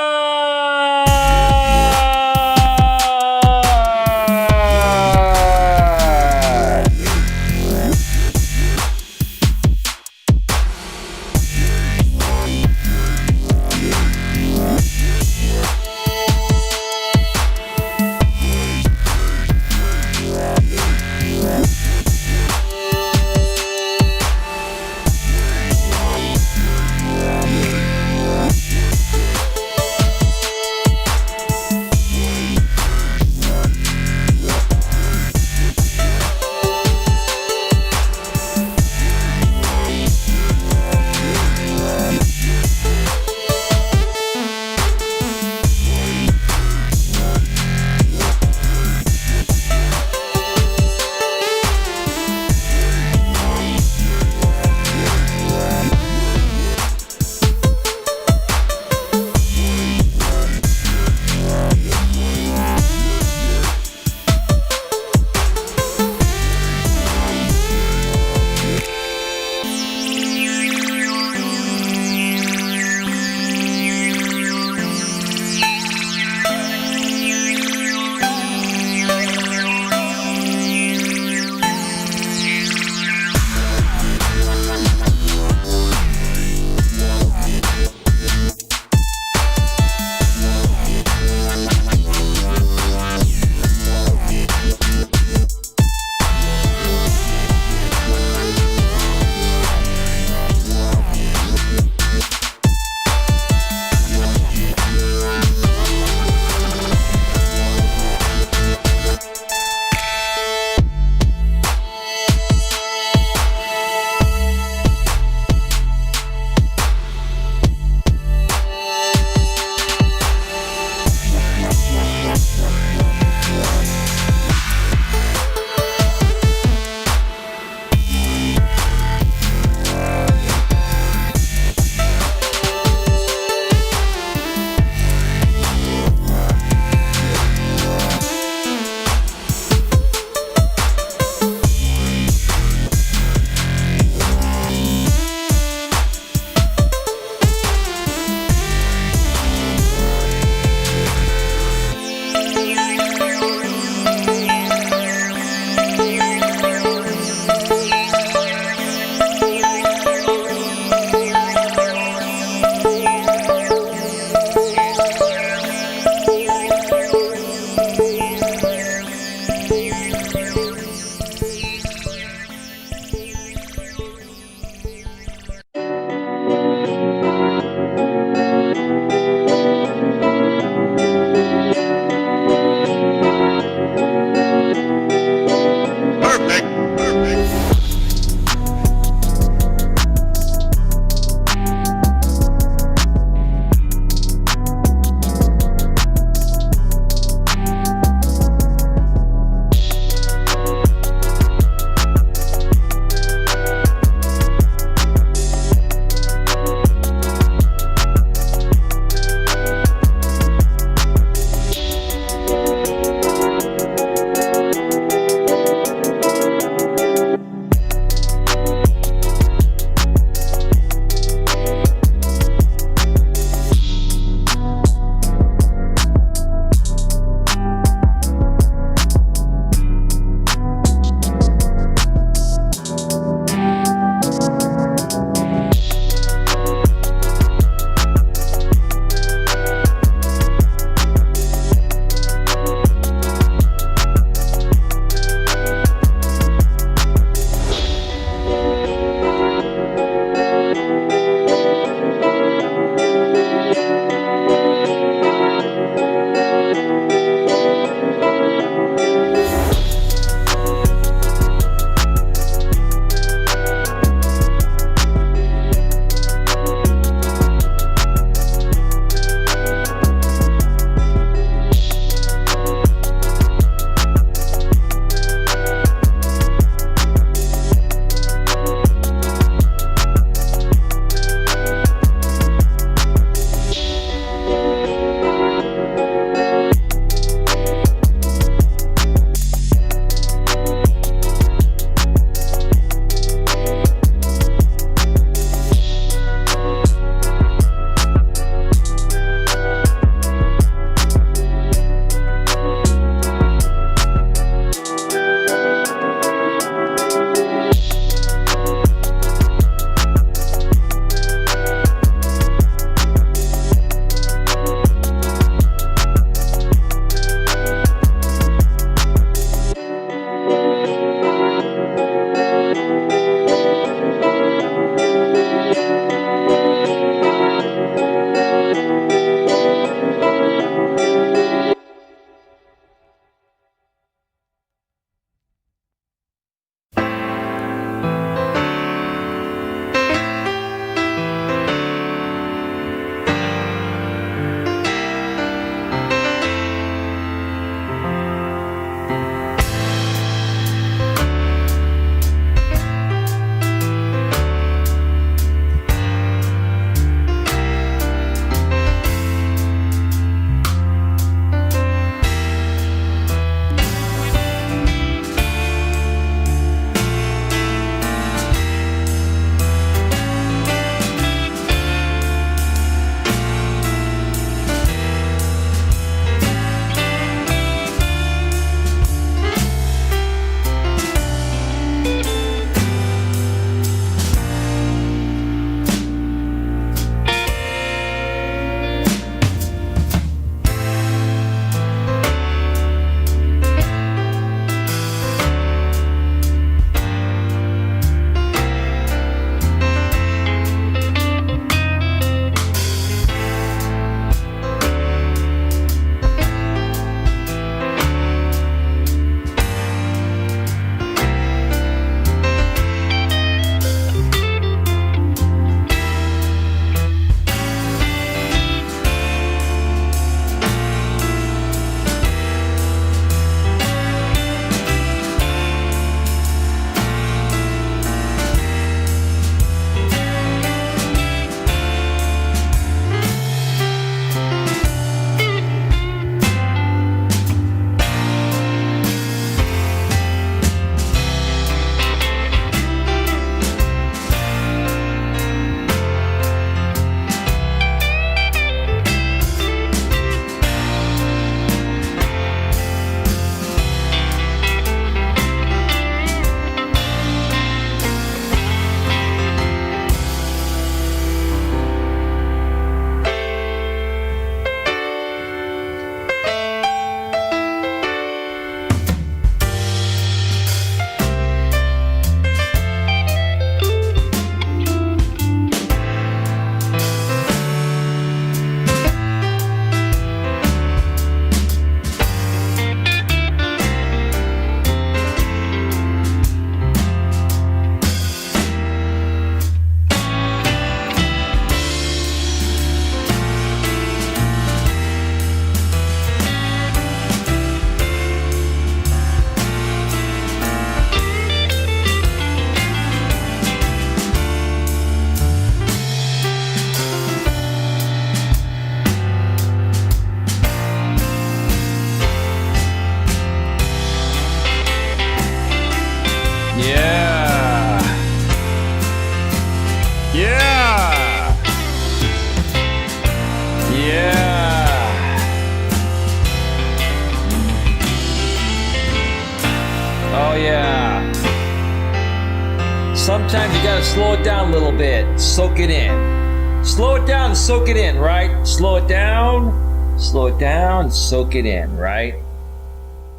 sometimes you gotta slow it down a little bit, soak it in. Slow it down and soak it in, right? Slow it down, and soak it in, right?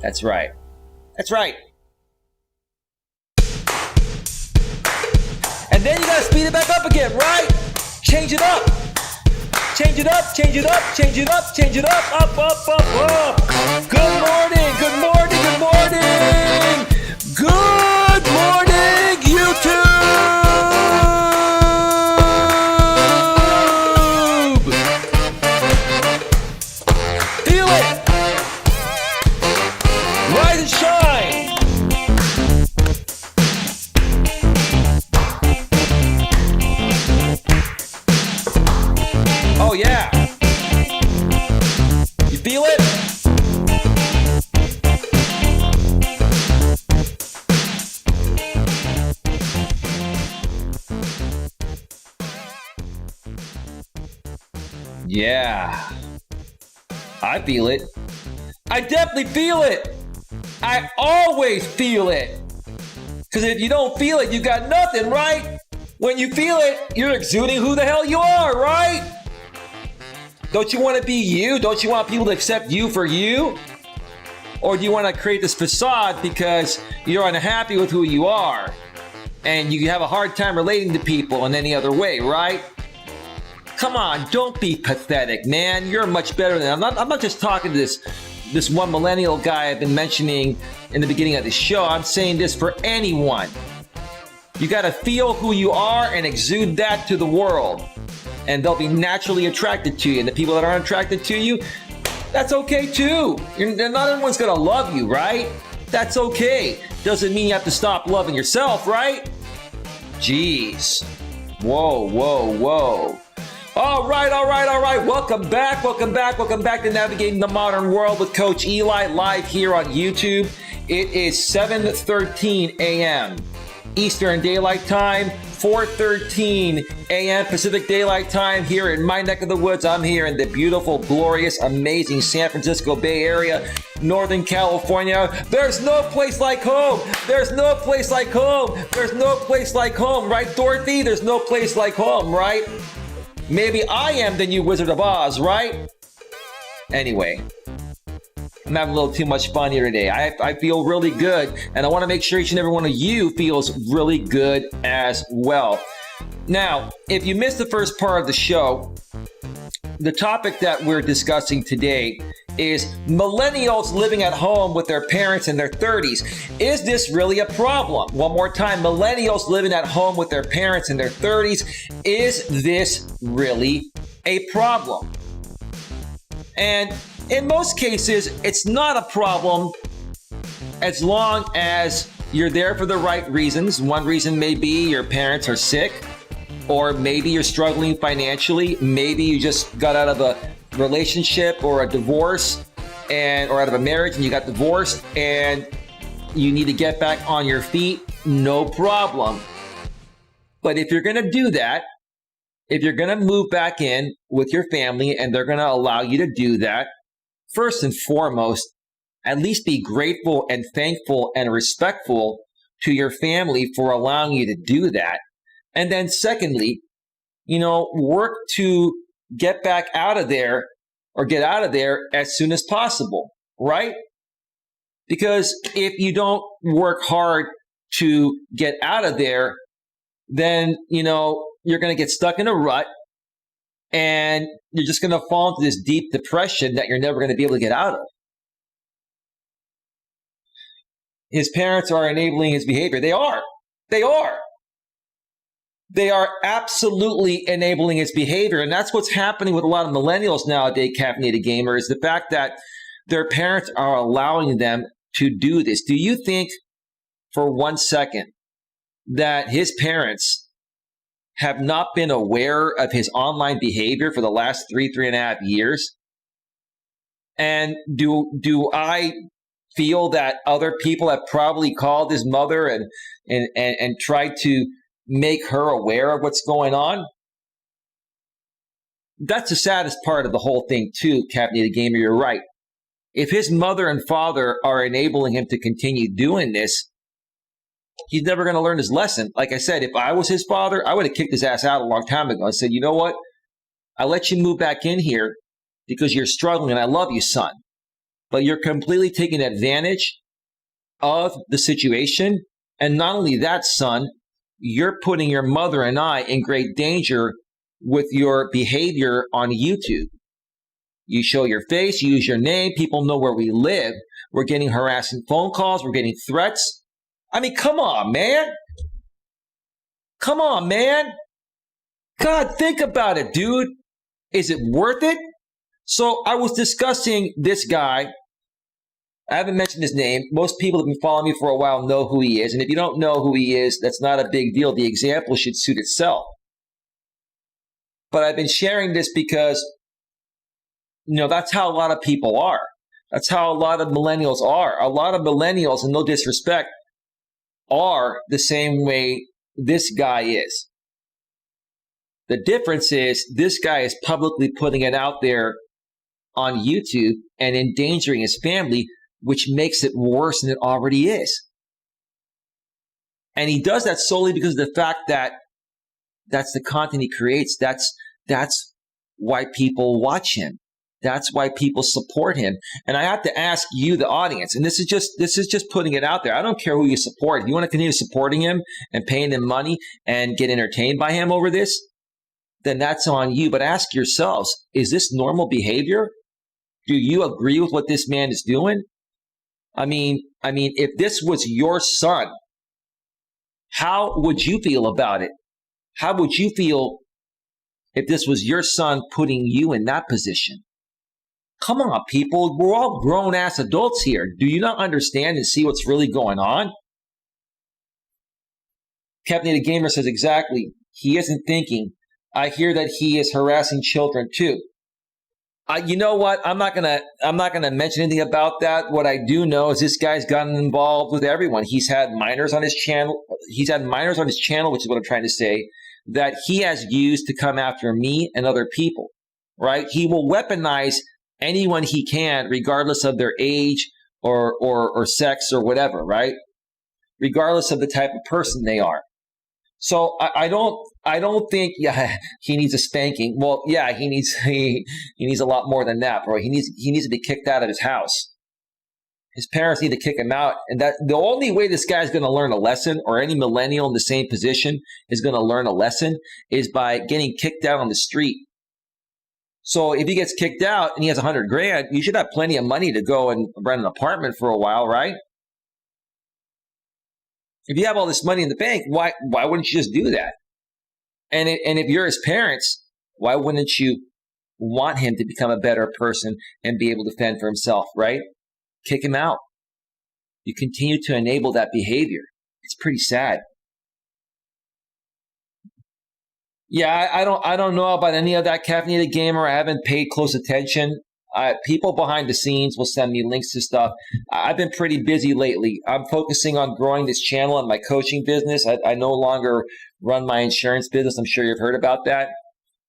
That's right. That's right. And then you gotta speed it back up again, right? Change it up. Change it up, change it up, change it up, change it up, up, up, up, up. Good morning, good morning, good morning. Good morning, YouTube. Feel it. Rise and shine. Oh yeah. You feel it? Yeah. I feel it. I definitely feel it. I always feel it. Because if you don't feel it, you got nothing, right? When you feel it, you're exuding who the hell you are, right? Don't you want to be you? Don't you want people to accept you for you? Or do you want to create this facade because you're unhappy with who you are and you have a hard time relating to people in any other way, right? Come on, don't be pathetic, man. You're much better than I'm not just talking to this one millennial guy I've been mentioning in the beginning of the show. I'm saying this for anyone. You got to feel who you are and exude that to the world. And they'll be naturally attracted to you. And the people that aren't attracted to you, that's okay too. Not everyone's gonna love you, right? That's okay. Doesn't mean you have to stop loving yourself, right? Jeez. Whoa, whoa, whoa. All right. Welcome back to Navigating the Modern World with Coach Eli, live here on YouTube. It is 7:13 a.m. Eastern Daylight Time, 4:13 a.m. Pacific Daylight Time here in my neck of the woods. I'm here in the beautiful, glorious, amazing San Francisco Bay Area, Northern California. There's no place like home. There's no place like home. There's no place like home, right, Dorothy? There's no place like home, right? Maybe I am the new Wizard of Oz, right? Anyway, I'm having a little too much fun here today. I feel really good, and I want to make sure each and every one of you feels really good as well. Now, if you missed the first part of the show, the topic that we're discussing today is millennials living at home with their parents in their 30s. Is this really a problem? One more time, millennials living at home with their parents in their 30s. Is this really a problem? And in most cases, it's not a problem as long as you're there for the right reasons. One reason may be your parents are sick, or maybe you're struggling financially. Maybe you just got out of a relationship or a divorce or out of a marriage and you got divorced and you need to get back on your feet. No problem. But if you're going to do that, if you're going to move back in with your family and they're going to allow you to do that, first and foremost, at least be grateful and thankful and respectful to your family for allowing you to do that. And then secondly, work to get back out of there or get out of there as soon as possible, right? Because if you don't work hard to get out of there, then, you're going to get stuck in a rut and you're just going to fall into this deep depression that you're never going to be able to get out of. His parents are enabling his behavior. They are. They are absolutely enabling his behavior. And that's what's happening with a lot of millennials nowadays, caffeinated gamers, the fact that their parents are allowing them to do this. Do you think for 1 second that his parents have not been aware of his online behavior for the last 3.5 years? And do I feel that other people have probably called his mother and tried to make her aware of what's going on? That's the saddest part of the whole thing too, Caffeinated Gamer, you're right. If his mother and father are enabling him to continue doing this, he's never going to learn his lesson. Like I said, if I was his father, I would have kicked his ass out a long time ago and said, you know what? I let you move back in here because you're struggling and I love you, son. But you're completely taking advantage of the situation. And not only that, son, you're putting your mother and I in great danger with your behavior on YouTube. You show your face, you use your name, people know where we live. We're getting harassing phone calls, we're getting threats. I mean, come on, man. Come on, man. God, think about it, dude. Is it worth it? So I was discussing this guy. I haven't mentioned his name. Most people that have been following me for a while know who he is. And if you don't know who he is, that's not a big deal. The example should suit itself. But I've been sharing this because, that's how a lot of people are. That's how a lot of millennials are. A lot of millennials, and no disrespect, are the same way this guy is. The difference is this guy is publicly putting it out there on YouTube and endangering his family, which makes it worse than it already is. And he does that solely because of the fact that that's the content he creates. That's why people watch him. That's why people support him. And I have to ask you, the audience, and this is just putting it out there. I don't care who you support. If you want to continue supporting him and paying him money and get entertained by him over this, then that's on you. But ask yourselves, is this normal behavior? Do you agree with what this man is doing? I mean, if this was your son, how would you feel about it? How would you feel if this was your son putting you in that position? Come on, people. We're all grown-ass adults here. Do you not understand and see what's really going on? Captain the Gamer says, exactly. He isn't thinking. I hear that he is harassing children too. You know what? I'm not gonna mention anything about that. What I do know is this guy's gotten involved with everyone. He's had minors on his channel. Which is what I'm trying to say, that he has used to come after me and other people, right? He will weaponize anyone he can, regardless of their age or sex or whatever, right? Regardless of the type of person they are. So I don't think he needs a spanking. Well, yeah, he needs a lot more than that, bro. He needs to be kicked out of his house. His parents need to kick him out, and that the only way this guy's going to learn a lesson, or any millennial in the same position is going to learn a lesson, is by getting kicked out on the street. So if he gets kicked out and he has $100,000, you should have plenty of money to go and rent an apartment for a while, right? If you have all this money in the bank, why wouldn't you just do that? And if you're his parents, why wouldn't you want him to become a better person and be able to fend for himself, right? Kick him out. You continue to enable that behavior. It's pretty sad. Yeah, I don't know about any of that, caffeinated gamer. I haven't paid close attention. People behind the scenes will send me links to stuff. I've been pretty busy lately. I'm focusing on growing this channel and my coaching business. I no longer run my insurance business. I'm sure you've heard about that.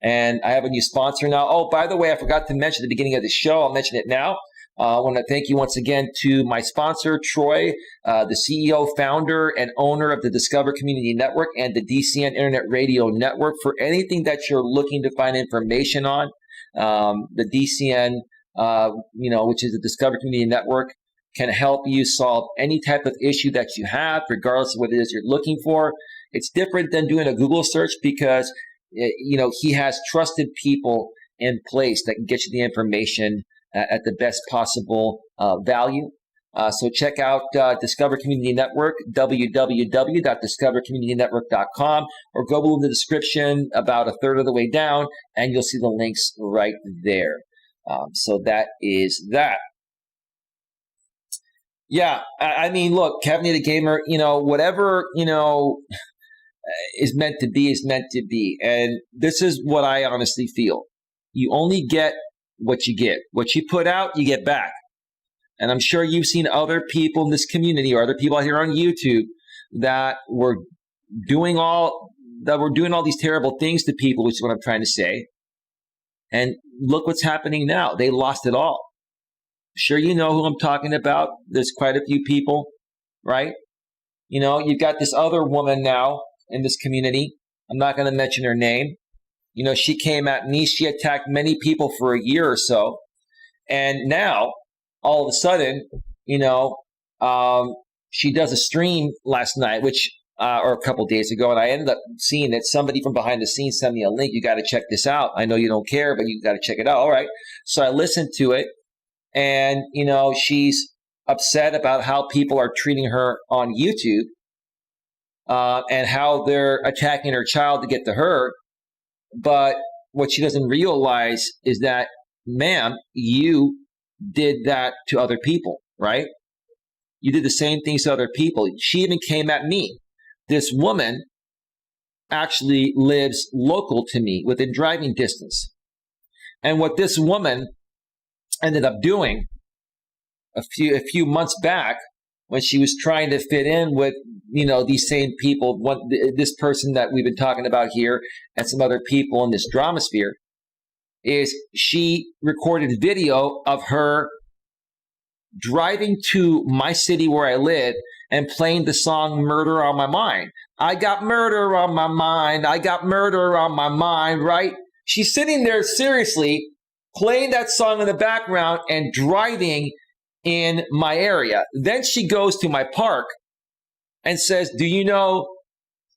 And I have a new sponsor now. Oh, by the way, I forgot to mention at the beginning of the show. I'll mention it now. I want to thank you once again to my sponsor, Troy, the CEO, founder, and owner of the Discover Community Network and the DCN Internet Radio Network. For anything that you're looking to find information on, the DCN, which is the Discover Community Network, can help you solve any type of issue that you have, regardless of what it is you're looking for. It's different than doing a Google search because, he has trusted people in place that can get you the information at the best possible value. So check out Discover Community Network, www.discovercommunitynetwork.com, or go below in the description about a third of the way down, and you'll see the links right there. So that is that. Yeah, I mean, look, caffeinated gamer, whatever, is meant to be is meant to be. And this is what I honestly feel. You only get what you get. What you put out, you get back. And I'm sure you've seen other people in this community or other people out here on YouTube that were doing all these terrible things to people, which is what I'm trying to say. And look what's happening now. They lost it all. Sure, you know who I'm talking about. There's quite a few people, right? You've got this other woman now in this community. I'm not going to mention her name. She came at me. She attacked many people for a year or so. And now, all of a sudden, she does a stream last night, or a couple days ago, and I ended up seeing that somebody from behind the scenes sent me a link. You got to check this out. I know you don't care, but you got to check it out. All right. So I listened to it, and, she's upset about how people are treating her on YouTube, and how they're attacking her child to get to her. But what she doesn't realize is that, ma'am, you did that to other people, right? You did the same things to other people. She even came at me. This woman actually lives local to me, within driving distance. And what this woman ended up doing a few months back, when she was trying to fit in with, these same people, this person that we've been talking about here, and some other people in this drama sphere, is she recorded video of her driving to my city where I live and playing the song Murder on My Mind. I got murder on my mind. I got murder on my mind, right? She's sitting there seriously playing that song in the background and driving in my area. Then she goes to my park and says, do you know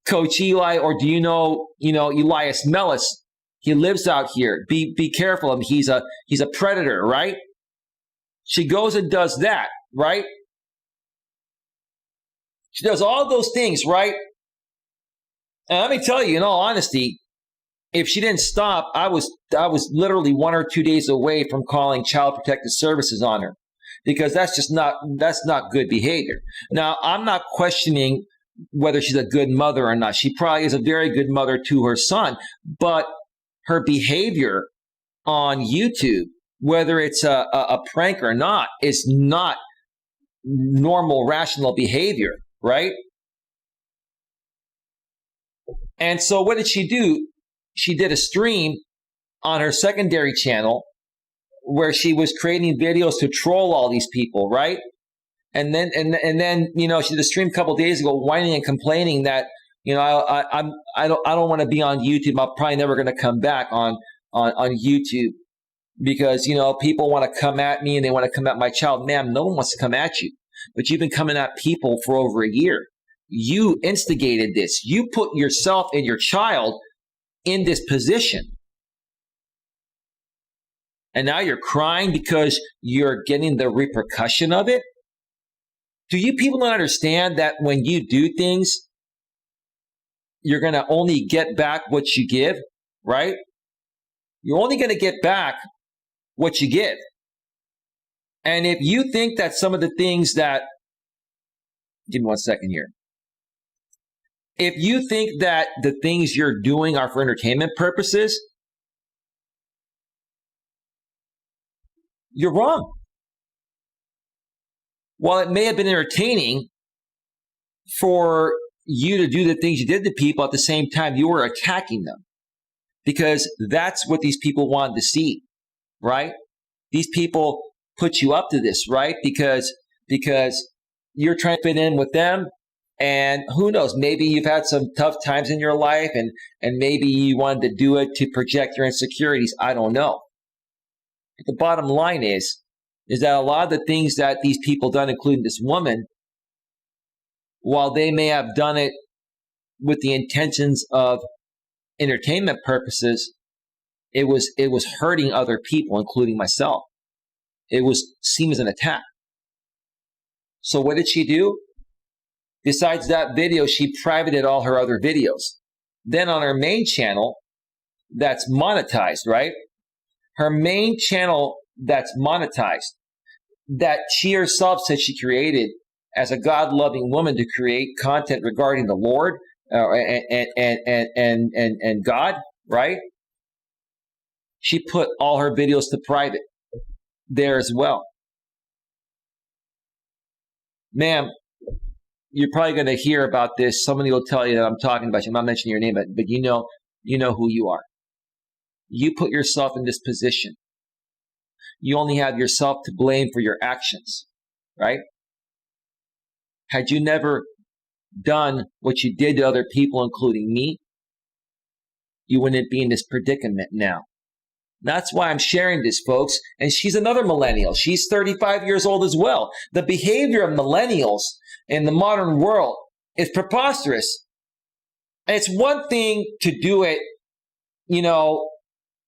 Coach Eli, or do you know, Elias Melas? He lives out here. Be careful of him. He's a predator, right? She goes and does that, right? She does all those things, right? And let me tell you, in all honesty, if she didn't stop, I was literally 1 or 2 days away from calling Child Protective Services on her, because that's not good behavior. Now, I'm not questioning whether she's a good mother or not. She probably is a very good mother to her son, but her behavior on YouTube, whether it's a prank or not, is not normal, rational behavior, right? And so what did she do? She did a stream on her secondary channel where she was creating videos to troll all these people, right? And then she did a stream a couple of days ago, whining and complaining that, I don't want to be on YouTube. I'm probably never going to come back on YouTube because, people want to come at me and they want to come at my child. Ma'am, no one wants to come at you, but you've been coming at people for over a year. You instigated this. You put yourself and your child in this position. And now you're crying because you're getting the repercussion of it? Do you people not understand that when you do things, you're going to only get back what you give, right? You're only going to get back what you give. And if you think that some of the things that, give me 1 second here. If you think that the things you're doing are for entertainment purposes, you're wrong. While it may have been entertaining for you to do the things you did to people, at the same time, you were attacking them because that's what these people wanted to see, right? These people put you up to this, right? Because you're trying to fit in with them. And who knows, maybe you've had some tough times in your life and maybe you wanted to do it to project your insecurities. I don't know. But the bottom line is that a lot of the things that these people done, including this woman, while they may have done it with the intentions of entertainment purposes, it was hurting other people, including myself. It was seen as an attack. So what did she do? Besides that video, she privated all her other videos. Then on her main channel, that's monetized, right? Her main channel that's monetized, that she herself said she created as a God-loving woman to create content regarding the Lord and God, right? She put all her videos to private there as well. Ma'am, you're probably going to hear about this. Somebody will tell you that I'm talking about you. I'm not mentioning your name, but you know who you are. You put yourself in this position. You only have yourself to blame for your actions, right? Had you never done what you did to other people, including me, you wouldn't be in this predicament now. That's why I'm sharing this, folks. And she's another millennial. She's 35 years old as well. The behavior of millennials in the modern world is preposterous. And it's one thing to do it,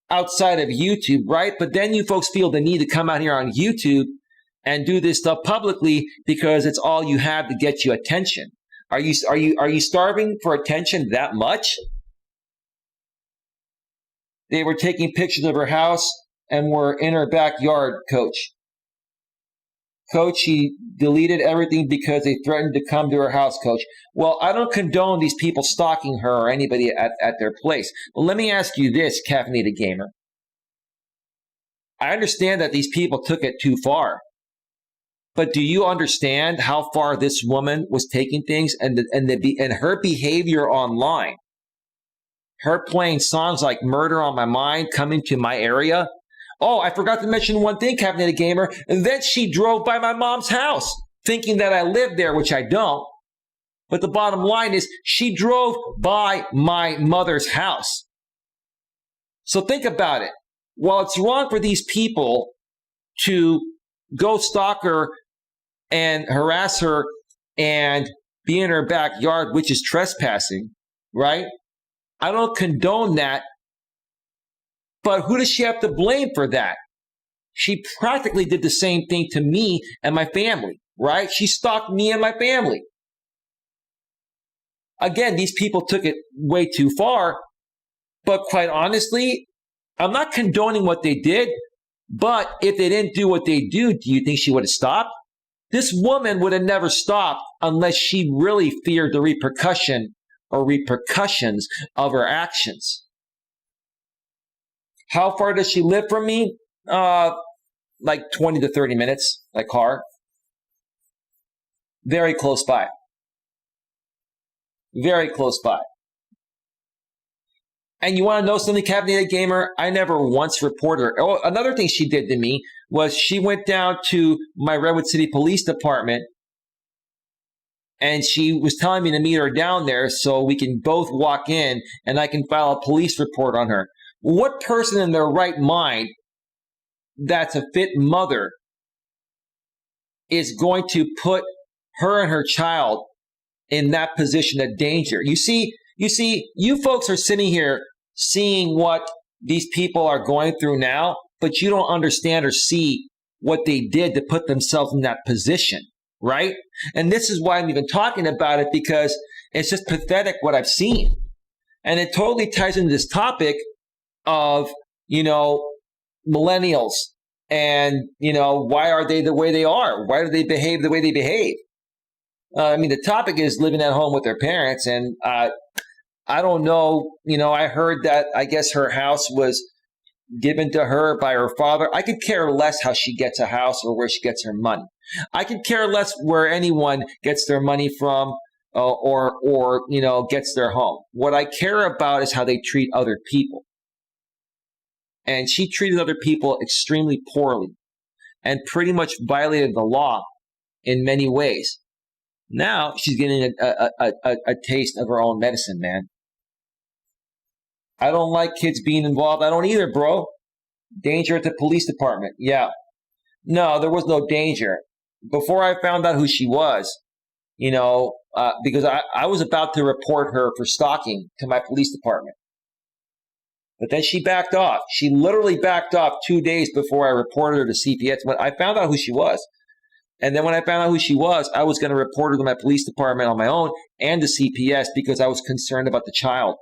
outside of YouTube, right? But then you folks feel the need to come out here on YouTube and do this stuff publicly because it's all you have to get you attention. Are you starving for attention that much? They were taking pictures of her house and were in her backyard, Coach. Coach, she deleted everything because they threatened to come to her house, Coach. Well, I don't condone these people stalking her or anybody at their place. But let me ask you this, Caffeinated Gamer. I understand that these people took it too far. But do you understand how far this woman was taking things and her behavior online? Her playing songs like Murder on My Mind, Coming to My Area. Oh, I forgot to mention one thing, Caffeinated Gamer. And then she drove by my mom's house, thinking that I lived there, which I don't. But the bottom line is she drove by my mother's house. So think about it. While it's wrong for these people to go stalk her and harass her and be in her backyard, which is trespassing, right? I don't condone that. But who does she have to blame for that? She practically did the same thing to me and my family, right? She stalked me and my family. Again, these people took it way too far. But quite honestly, I'm not condoning what they did. But if they didn't do what they do you think she would have stopped? This woman would have never stopped unless she really feared the repercussions of her actions. How far does she live from me? Like 20 to 30 minutes by car. Very close by. Very close by. And you want to know something, Caffeinated Gamer? I never once reported her. Oh, another thing she did to me was she went down to my Redwood City Police Department and she was telling me to meet her down there so we can both walk in and I can file a police report on her. What person in their right mind that's a fit mother is going to put her and her child in that position of danger? You see, you folks are sitting here seeing what these people are going through now, but you don't understand or see what they did to put themselves in that position, right? And this is why I'm even talking about it, because it's just pathetic what I've seen. And it totally ties into this topic of, millennials and, why are they the way they are? Why do they behave the way they behave? The topic is living at home with their parents. And I don't know, I heard that I guess her house was given to her by her father. I could care less how she gets a house or where she gets her money. I could care less where anyone gets their money from or gets their home. What I care about is how they treat other people. And she treated other people extremely poorly and pretty much violated the law in many ways. Now she's getting a taste of her own medicine, man. I don't like kids being involved. I don't either, bro. Danger at the police department. Yeah. No, there was no danger. Before I found out who she was, because I was about to report her for stalking to my police department. But then she backed off. She literally backed off 2 days before I reported her to CPS. When I found out who she was. And then when I found out who she was, I was going to report her to my police department on my own and to CPS because I was concerned about the child.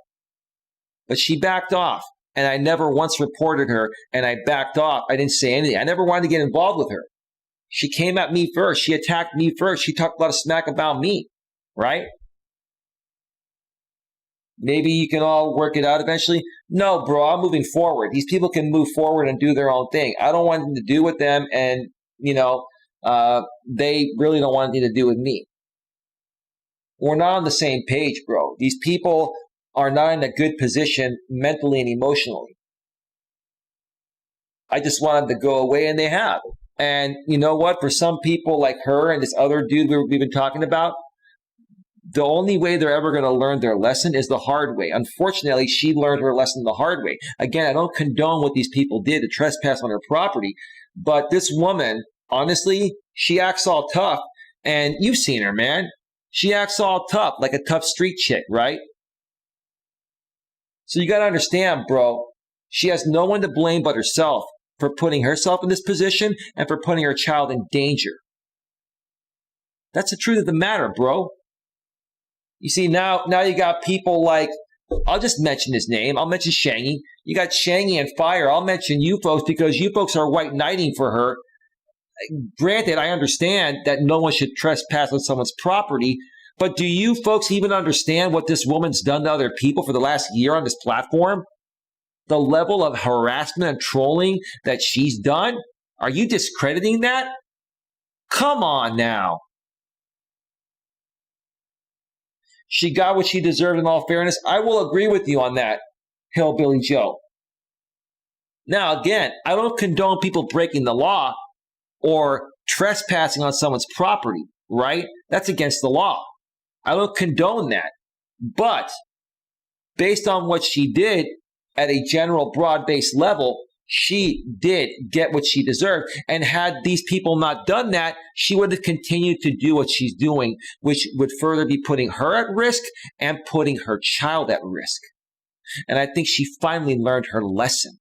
But she backed off, and I never once reported her, and I backed off. I didn't say anything. I never wanted to get involved with her. She came at me first. She attacked me first. She talked a lot of smack about me, right? Maybe you can all work it out eventually. No, bro, I'm moving forward. These people can move forward and do their own thing. I don't want anything to do with them, and, they really don't want anything to do with me. We're not on the same page, bro. These people are not in a good position mentally and emotionally. I just want them to go away, and they have. And you know what? For some people like her and this other dude we've been talking about, the only way they're ever going to learn their lesson is the hard way. Unfortunately, she learned her lesson the hard way. Again, I don't condone what these people did to trespass on her property, but this woman, honestly, she acts all tough. And you've seen her, man. She acts all tough, like a tough street chick, right? So you got to understand, bro, she has no one to blame but herself for putting herself in this position and for putting her child in danger. That's the truth of the matter, bro. You see, now you got people like, I'll just mention his name. I'll mention Shangy. You got Shangy and Fire. I'll mention you folks because you folks are white knighting for her. Granted, I understand that no one should trespass on someone's property, but do you folks even understand what this woman's done to other people for the last year on this platform? The level of harassment and trolling that she's done? Are you discrediting that? Come on now. She got what she deserved in all fairness. I will agree with you on that, Hillbilly Joe. Now, again, I don't condone people breaking the law or trespassing on someone's property, right? That's against the law. I don't condone that. But based on what she did at a general broad-based level, she did get what she deserved. And had these people not done that, she would have continued to do what she's doing, which would further be putting her at risk and putting her child at risk. And I think she finally learned her lesson.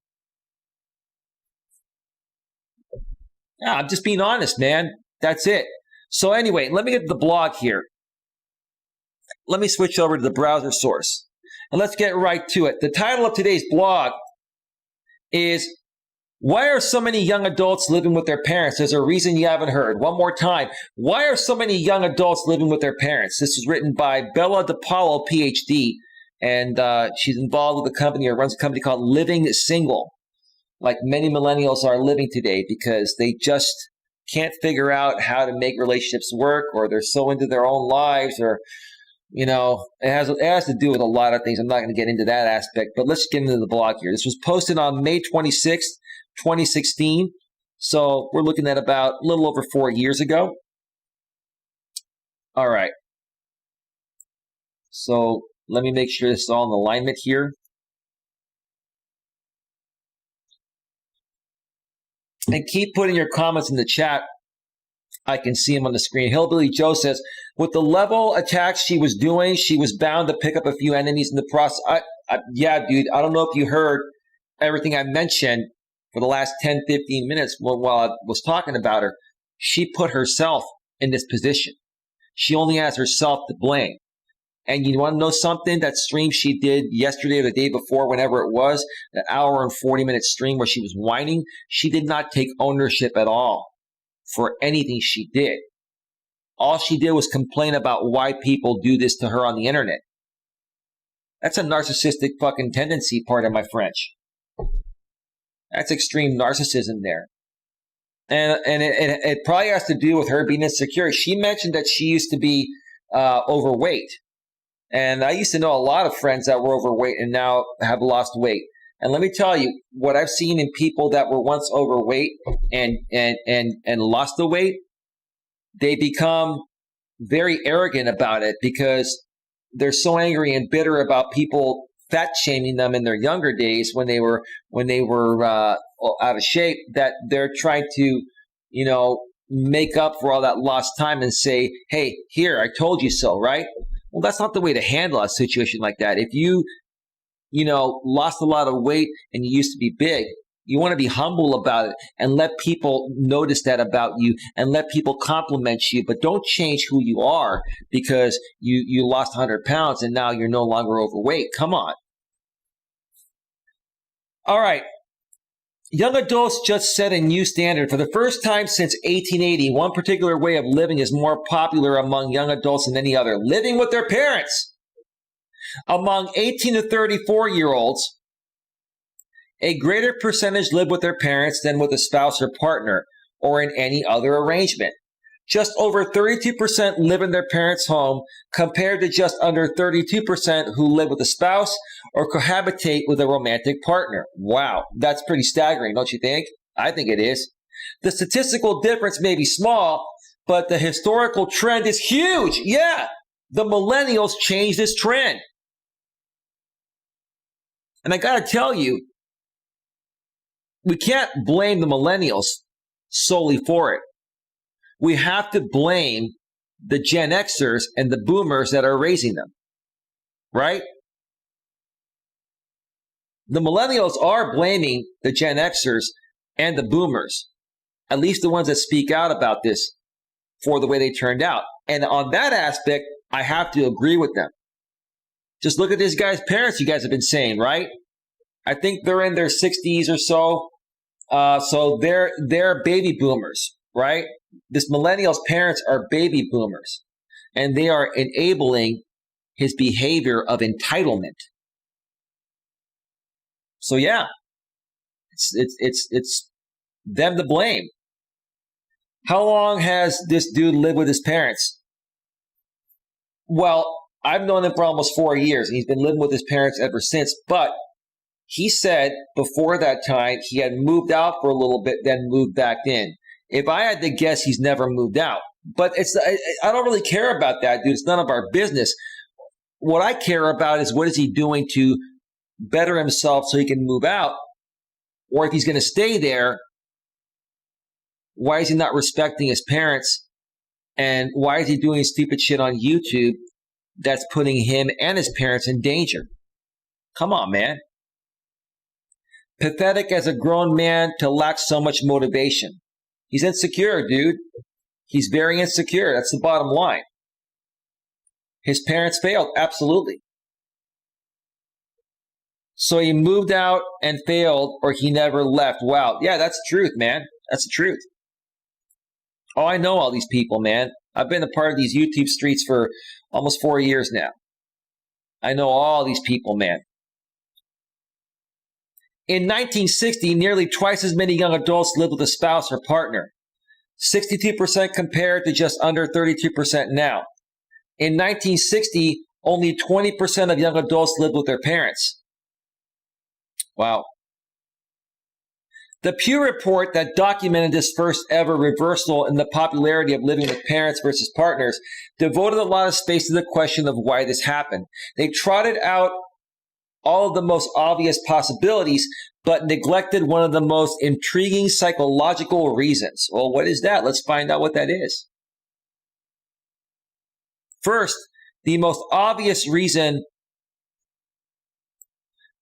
Yeah, I'm just being honest, man. That's it. So anyway, let me get to the blog here. Let me switch over to the browser source. And let's get right to it. The title of today's blog is, why are so many young adults living with their parents? There's a reason you haven't heard. One more time. Why are so many young adults living with their parents? This is written by Bella DePaulo, PhD, and she's involved with a company or runs a company called Living Single, like many millennials are living today because they just can't figure out how to make relationships work, or they're so into their own lives, or you know, it has to do with a lot of things. I'm not going to get into that aspect, but let's get into the blog here. This was posted on May 26th, 2016. So we're looking at about a little over 4 years ago. All right. So let me make sure this is all in alignment here. And keep putting your comments in the chat. I can see them on the screen. Hillbilly Joe says, with the level attacks she was doing, she was bound to pick up a few enemies in the process. Yeah, dude, I don't know if you heard everything I mentioned for the last 10, 15 minutes while I was talking about her. She put herself in this position. She only has herself to blame. And you want to know something? That stream she did yesterday or the day before, whenever it was, an hour and 40-minute stream where she was whining, she did not take ownership at all for anything she did. All she did was complain about why people do this to her on the internet. That's a narcissistic fucking tendency, pardon my French. That's extreme narcissism there. And it probably has to do with her being insecure. She mentioned that she used to be overweight. And I used to know a lot of friends that were overweight and now have lost weight. And let me tell you, what I've seen in people that were once overweight and lost the weight, they become very arrogant about it because they're so angry and bitter about people fat shaming them in their younger days when they were out of shape, that they're trying to, you know, make up for all that lost time and say, hey, here, I told you so, right? Well, that's not the way to handle a situation like that. If you lost a lot of weight and you used to be big, you want to be humble about it and let people notice that about you and let people compliment you, but don't change who you are because you lost 100 pounds and now you're no longer overweight. Come on. All right. Young adults just set a new standard. For the first time since 1880, one particular way of living is more popular among young adults than any other: living with their parents. Among 18 to 34-year-olds, a greater percentage live with their parents than with a spouse or partner or in any other arrangement. Just over 32% live in their parents' home compared to just under 32% who live with a spouse or cohabitate with a romantic partner. Wow, that's pretty staggering, don't you think? I think it is. The statistical difference may be small, but the historical trend is huge. Yeah, The millennials changed this trend. And I got to tell you, we can't blame the millennials solely for it. We have to blame the Gen Xers and the boomers that are raising them, right? The millennials are blaming the Gen Xers and the boomers, at least the ones that speak out about this, for the way they turned out. And on that aspect, I have to agree with them. Just look at this guy's parents, you guys have been saying, right? I think they're in their 60s or so. So they're baby boomers, right? This millennial's parents are baby boomers, and they are enabling his behavior of entitlement. So yeah, it's them to blame. How long has this dude lived with his parents? Well, I've known him for almost 4 years, and he's been living with his parents ever since. But he said before that time he had moved out for a little bit, then moved back in. If I had to guess, he's never moved out. But I don't really care about that, dude. It's none of our business. What I care about is what is he doing to better himself so he can move out, or if he's going to stay there, why is he not respecting his parents, and why is he doing stupid shit on YouTube that's putting him and his parents in danger? Come on, man. Pathetic as a grown man to lack so much motivation. He's insecure, dude. He's very insecure. That's the bottom line. His parents failed, absolutely. So he moved out and failed, or he never left. Wow. Yeah, that's the truth, man. That's the truth. Oh, I know all these people, man. I've been a part of these YouTube streets for almost 4 years now. I know all these people, man. In 1960, nearly twice as many young adults lived with a spouse or partner. 62% compared to just under 32% now. In 1960, only 20% of young adults lived with their parents. Wow. The Pew report that documented this first ever reversal in the popularity of living with parents versus partners devoted a lot of space to the question of why this happened. They trotted out all of the most obvious possibilities, but neglected one of the most intriguing psychological reasons. Well, what is that? Let's find out what that is. First, the most obvious reason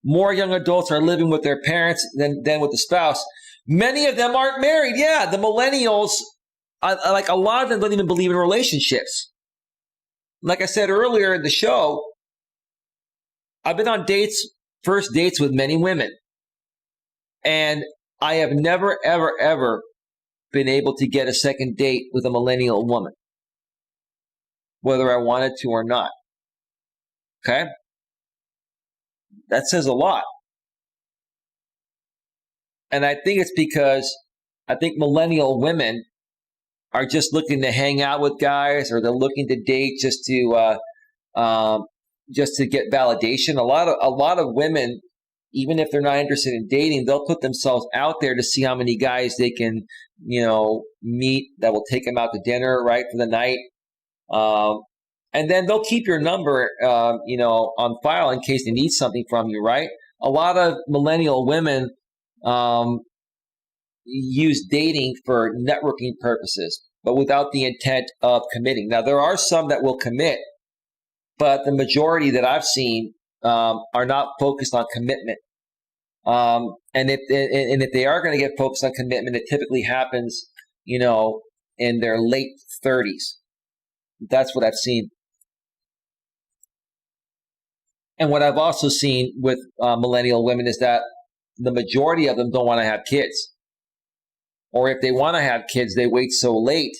more young adults are living with their parents than with the spouse. Many of them aren't married. Yeah, the millennials, like a lot of them don't even believe in relationships. Like I said earlier in the show, I've been on first dates with many women. And I have never, ever, ever been able to get a second date with a millennial woman, whether I wanted to or not. Okay? That says a lot. And I think it's because I think millennial women are just looking to hang out with guys, or they're looking to date just to get validation. A lot of women, even if they're not interested in dating, they'll put themselves out there to see how many guys they can, meet that will take them out to dinner, right, for the night. And then they'll keep your number, on file in case they need something from you, right? A lot of millennial women use dating for networking purposes, but without the intent of committing. Now, there are some that will commit, but the majority that I've seen are not focused on commitment. And if they are going to get focused on commitment, it typically happens, in their late 30s. That's what I've seen. And what I've also seen with millennial women is that the majority of them don't want to have kids. Or if they want to have kids, they wait so late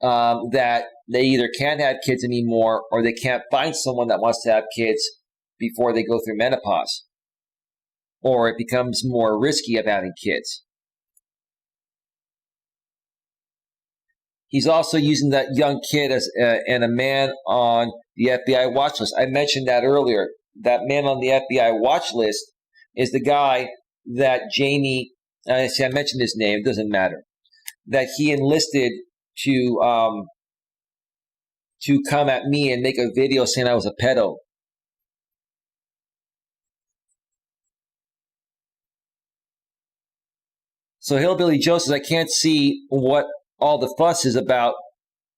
that they either can't have kids anymore, or they can't find someone that wants to have kids before they go through menopause. Or it becomes more risky of having kids. He's also using that young kid and a man on the FBI watch list. I mentioned that earlier. That man on the FBI watch list is the guy that Jamie, I mentioned his name, it doesn't matter, that he enlisted to to come at me and make a video saying I was a pedo. So Hillbilly Joe says, I can't see what all the fuss is about.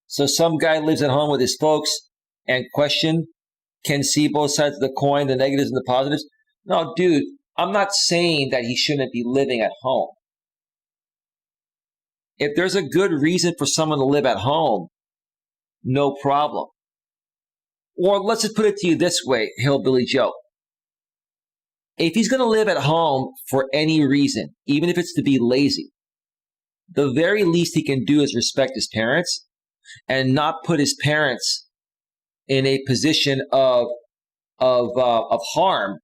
So some guy lives at home with his folks and can see both sides of the coin, the negatives and the positives. No, dude, I'm not saying that he shouldn't be living at home. If there's a good reason for someone to live at home, no problem. Or let's just put it to you this way, Hillbilly Joe. If he's going to live at home for any reason, even if it's to be lazy, the very least he can do is respect his parents and not put his parents in a position of harm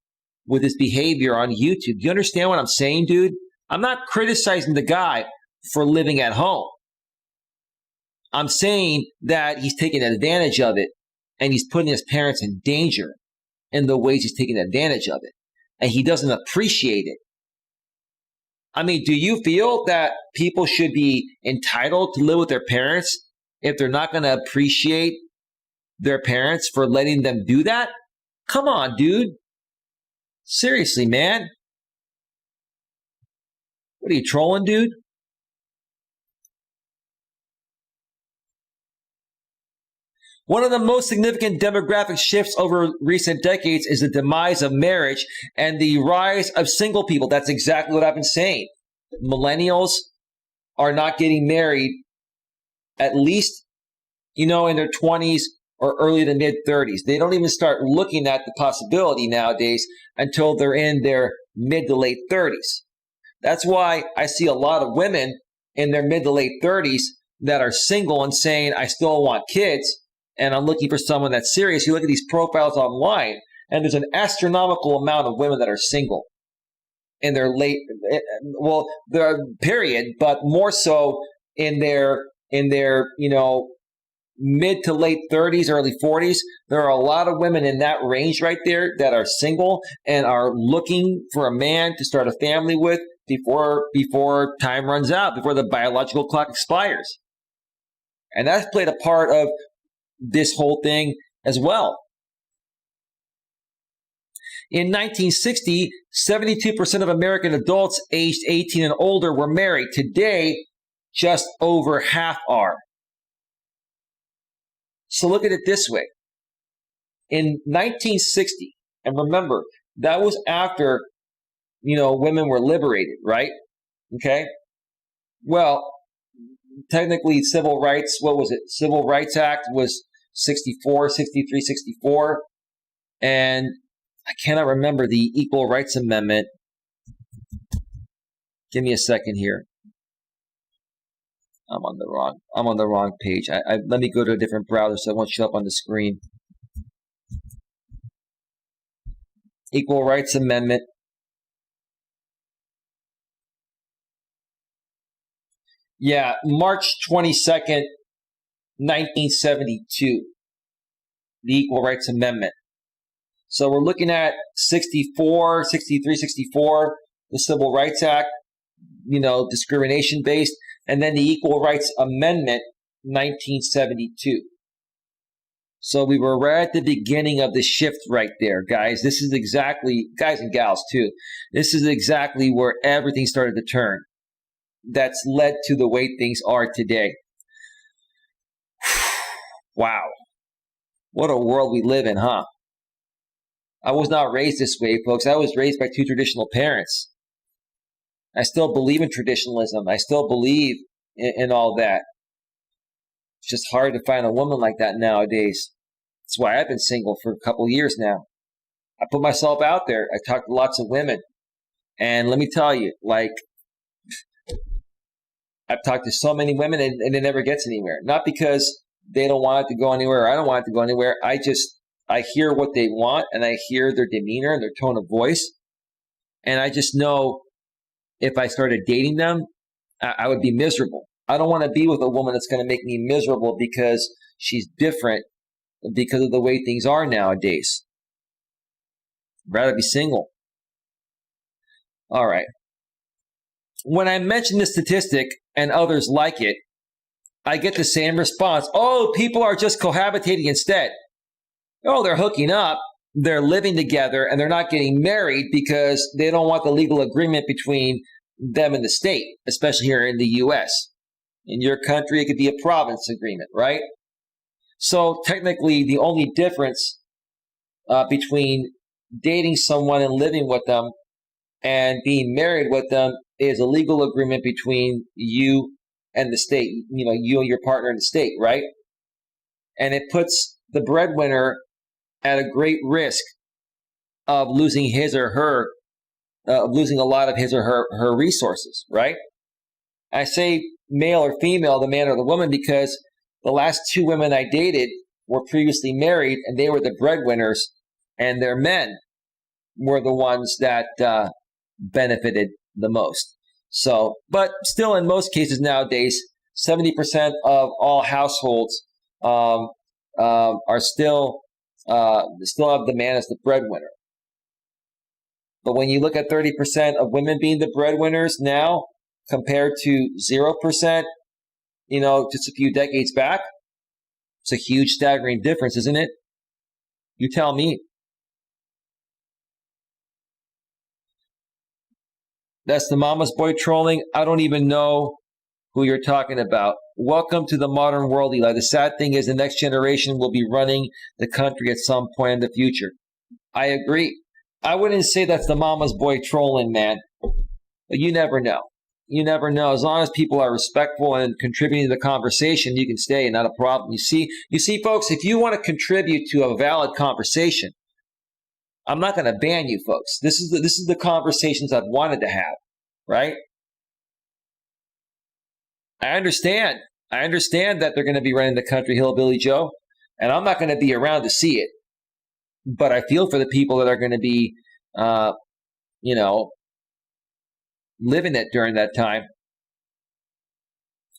with his behavior on YouTube. Do you understand what I'm saying, dude? I'm not criticizing the guy for living at home. I'm saying that he's taking advantage of it and he's putting his parents in danger in the ways he's taking advantage of it. And he doesn't appreciate it. I mean, do you feel that people should be entitled to live with their parents if they're not going to appreciate their parents for letting them do that? Come on, dude. Seriously, man. What are you, trolling, dude? One of the most significant demographic shifts over recent decades is the demise of marriage and the rise of single people. That's exactly what I've been saying. Millennials are not getting married at least, in their 20s or early to mid 30s. They don't even start looking at the possibility nowadays until they're in their mid to late 30s. That's why I see a lot of women in their mid to late 30s that are single and saying, I still want kids. And I'm looking for someone that's serious. You look at these profiles online, and there's an astronomical amount of women that are single in their their period, but more so in their mid to late 30s, early 40s. There are a lot of women in that range right there that are single and are looking for a man to start a family with before time runs out, before the biological clock expires. And that's played a part of this whole thing as well. In 1960, 72% of American adults aged 18 and older were married. Today, just over half are. So look at it this way. In 1960, and remember, that was after, women were liberated, right? Okay? Well, technically Civil Rights, Civil Rights Act was 64, 63, 64. And I cannot remember the Equal Rights Amendment. Give me a second here. I'm on the wrong page. Let me go to a different browser so it won't show up on the screen. Equal Rights Amendment. Yeah, March 22nd, 1972, the Equal Rights Amendment. So we're looking at 64, 63, 64, the Civil Rights Act, discrimination based, and then the Equal Rights Amendment, 1972. So we were right at the beginning of the shift right there, guys. This is exactly, guys and gals too, this is exactly where everything started to turn. That's led to the way things are today. Wow. What a world we live in, huh? I was not raised this way, folks. I was raised by two traditional parents. I still believe in traditionalism. I still believe in all that. It's just hard to find a woman like that nowadays. That's why I've been single for a couple years now. I put myself out there. I talk to lots of women. And let me tell you, I've talked to so many women and it never gets anywhere. Not because they don't want it to go anywhere or I don't want it to go anywhere. I hear what they want and I hear their demeanor and their tone of voice. And I just know if I started dating them, I would be miserable. I don't want to be with a woman that's going to make me miserable because she's different because of the way things are nowadays. I'd rather be single. All right. When I mention this statistic and others like it, I get the same response. Oh, people are just cohabitating instead. Oh, they're hooking up, they're living together, and they're not getting married because they don't want the legal agreement between them and the state, especially here in the U.S. In your country, it could be a province agreement, right? So technically, the only difference between dating someone and living with them and being married with them is a legal agreement between you and the state, you and your partner in the state, right? And it puts the breadwinner at a great risk of losing losing a lot of his or her resources, right? I say male or female, the man or the woman, because the last 2 women I dated were previously married and they were the breadwinners, and their men were the ones that benefited the most. So, but still, in most cases nowadays, 70% of all households are still have the man as the breadwinner. But when you look at 30% of women being the breadwinners now compared to 0%, just a few decades back, it's a huge, staggering difference, isn't it? You tell me. That's the mama's boy trolling. I don't even know who you're talking about. Welcome to the modern world, Eli. The sad thing is the next generation will be running the country at some point in the future. I agree. I wouldn't say that's the mama's boy trolling, man. But you never know. You never know. As long as people are respectful and contributing to the conversation, you can stay, not a problem. You see, folks, if you want to contribute to a valid conversation, I'm not going to ban you, folks. This is the conversations I've wanted to have, right? I understand that they're going to be running the country, Hillbilly Joe, and I'm not going to be around to see it. But I feel for the people that are going to be, living it during that time.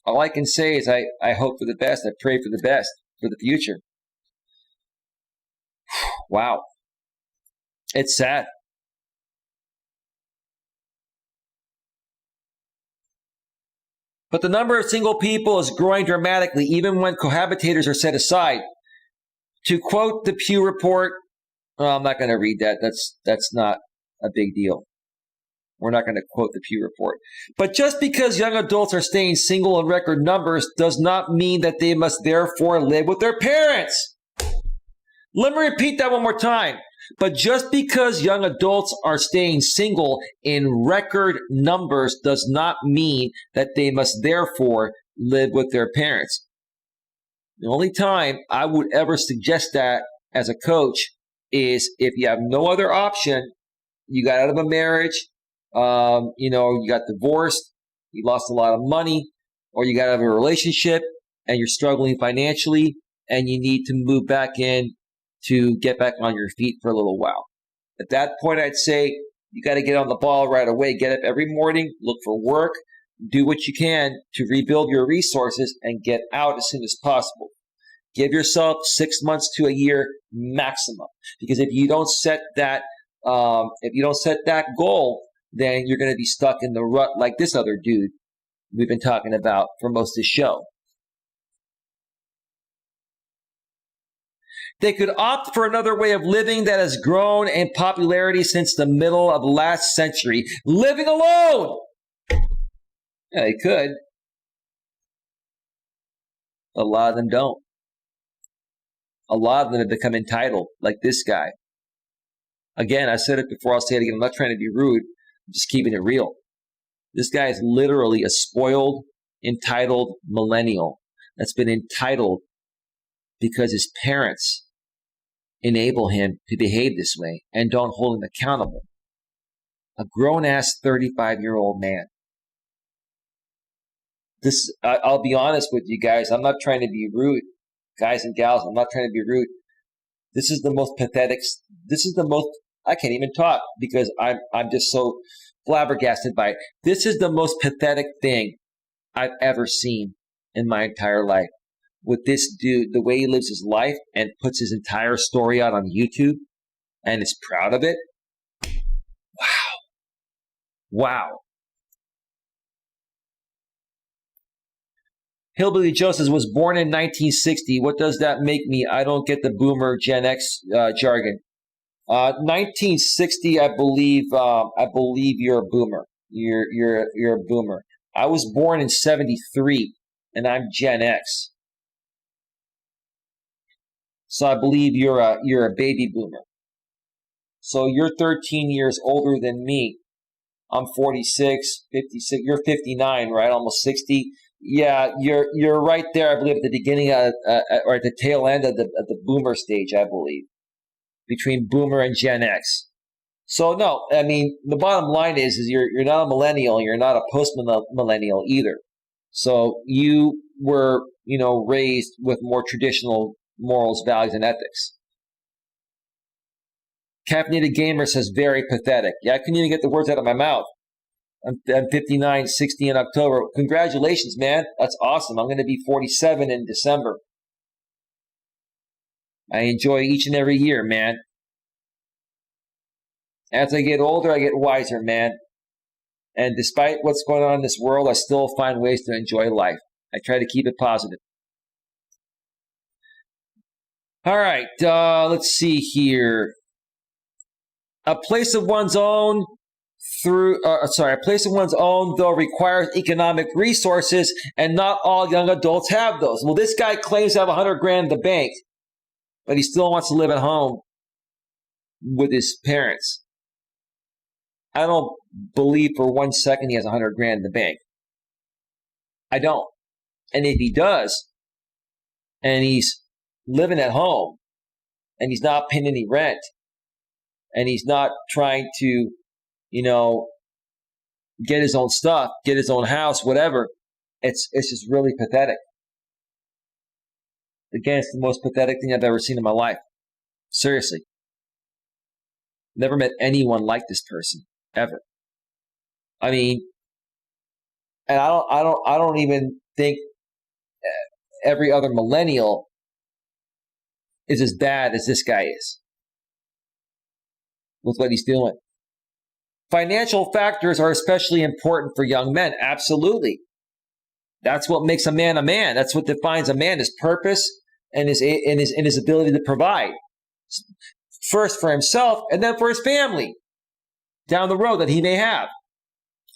All I can say is I hope for the best. I pray for the best for the future. Wow. It's sad. But the number of single people is growing dramatically, even when cohabitators are set aside. To quote the Pew Report, I'm not going to read that. That's not a big deal. We're not going to quote the Pew Report. But just because young adults are staying single in record numbers does not mean that they must therefore live with their parents. Let me repeat that one more time. But just because young adults are staying single in record numbers does not mean that they must therefore live with their parents. The only time I would ever suggest that as a coach is if you have no other option, you got out of a marriage, you got divorced, you lost a lot of money, or you got out of a relationship and you're struggling financially and you need to move back in to get back on your feet for a little while. At that point, I'd say you got to get on the ball right away. Get up every morning, look for work, do what you can to rebuild your resources and get out as soon as possible. Give yourself 6 months to a year maximum, because if you don't set that goal, then you're going to be stuck in the rut like this other dude we've been talking about for most of the show. They could opt for another way of living that has grown in popularity since the middle of last century. Living alone! Yeah, they could. A lot of them don't. A lot of them have become entitled, like this guy. Again, I said it before, I'll say it again. I'm not trying to be rude. I'm just keeping it real. This guy is literally a spoiled, entitled millennial that's been entitled because his parents enable him to behave this way and don't hold him accountable. A grown-ass 35-year-old man. I'll be honest with you guys. I'm not trying to be rude. Guys and gals, I'm not trying to be rude. This is the most pathetic. I can't even talk because I'm just so flabbergasted by it. This is the most pathetic thing I've ever seen in my entire life. With this dude, the way he lives his life and puts his entire story out on YouTube and is proud of it. Wow. Hillbilly Joe says, was born in 1960. What does that make me? I don't get the boomer Gen X jargon. 1960, I believe you're a boomer. You're a boomer. I was born in 73, and I'm Gen X. So I believe you're a baby boomer. So you're 13 years older than me. I'm 46, 56. You're 59, right? Almost 60. Yeah, you're right there. I believe at the beginning or at the tail end of the boomer stage. I believe between boomer and Gen X. So no, I mean the bottom line is you're not a millennial. You're not a post millennial either. So you were raised with more traditional morals, values, and ethics. Caffeinated Gamer says, very pathetic. Yeah, I couldn't even get the words out of my mouth. I'm 59, 60 in October. Congratulations, man. That's awesome. I'm going to be 47 in December. I enjoy each and every year, man. As I get older, I get wiser, man. And despite what's going on in this world, I still find ways to enjoy life. I try to keep it positive. All right, let's see here. A place of one's own though requires economic resources, and not all young adults have those. Well, this guy claims to have $100,000 in the bank, but he still wants to live at home with his parents. I don't believe for 1 second he has $100,000 in the bank. I don't. And if he does, and he's living at home, and he's not paying any rent, and he's not trying to, get his own stuff, get his own house, whatever, it's just really pathetic. Again, it's the most pathetic thing I've ever seen in my life. Seriously. Never met anyone like this person, ever. I mean, and I don't even think every other millennial is as bad as this guy is with what he's doing. Financial factors are especially important for young men. Absolutely. That's what makes a man a man. That's what defines a man, his purpose and his ability to provide. First for himself and then for his family down the road that he may have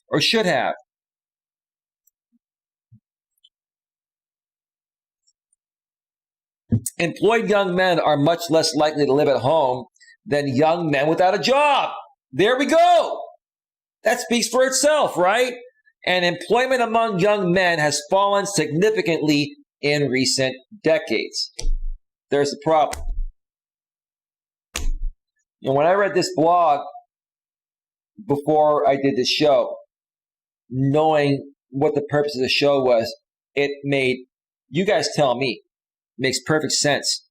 or should have. Employed young men are much less likely to live at home than young men without a job. There we go. That speaks for itself, right? And employment among young men has fallen significantly in recent decades. There's the problem. When I read this blog before I did this show, knowing what the purpose of the show was, it made, you guys tell me, makes perfect sense.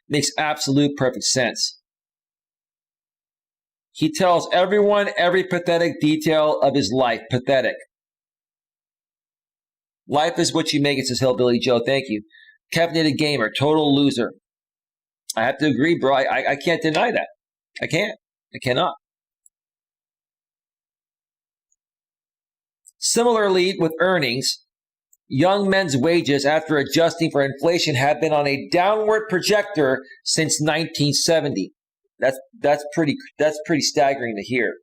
Makes absolute perfect sense. He tells everyone every pathetic detail of his life. Pathetic. Life is what you make it, says Hillbilly Joe. Thank you. Caffeinated Gamer, total loser. I have to agree, bro. I can't deny that. I can't. I cannot. Similarly, with earnings, young men's wages, after adjusting for inflation, have been on a downward projector since 1970. That's pretty staggering to hear.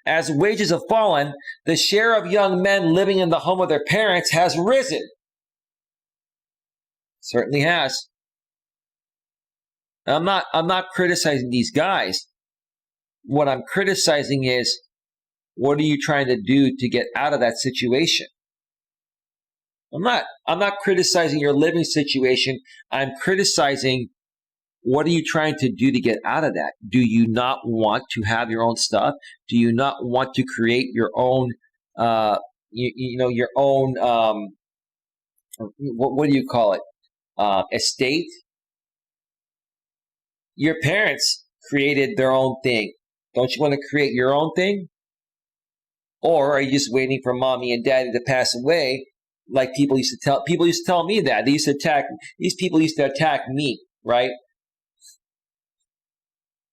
As wages have fallen, the share of young men living in the home of their parents has risen. Certainly has. I'm not criticizing these guys. What I'm criticizing is, what are you trying to do to get out of that situation? I'm not criticizing your living situation. I'm criticizing, what are you trying to do to get out of that? Do you not want to have your own stuff? Do you not want to create your own, your own, what do you call it? Estate? Your parents created their own thing. Don't you want to create your own thing? Or are you just waiting for mommy and daddy to pass away? Like people used to tell me that. These people used to attack me, right?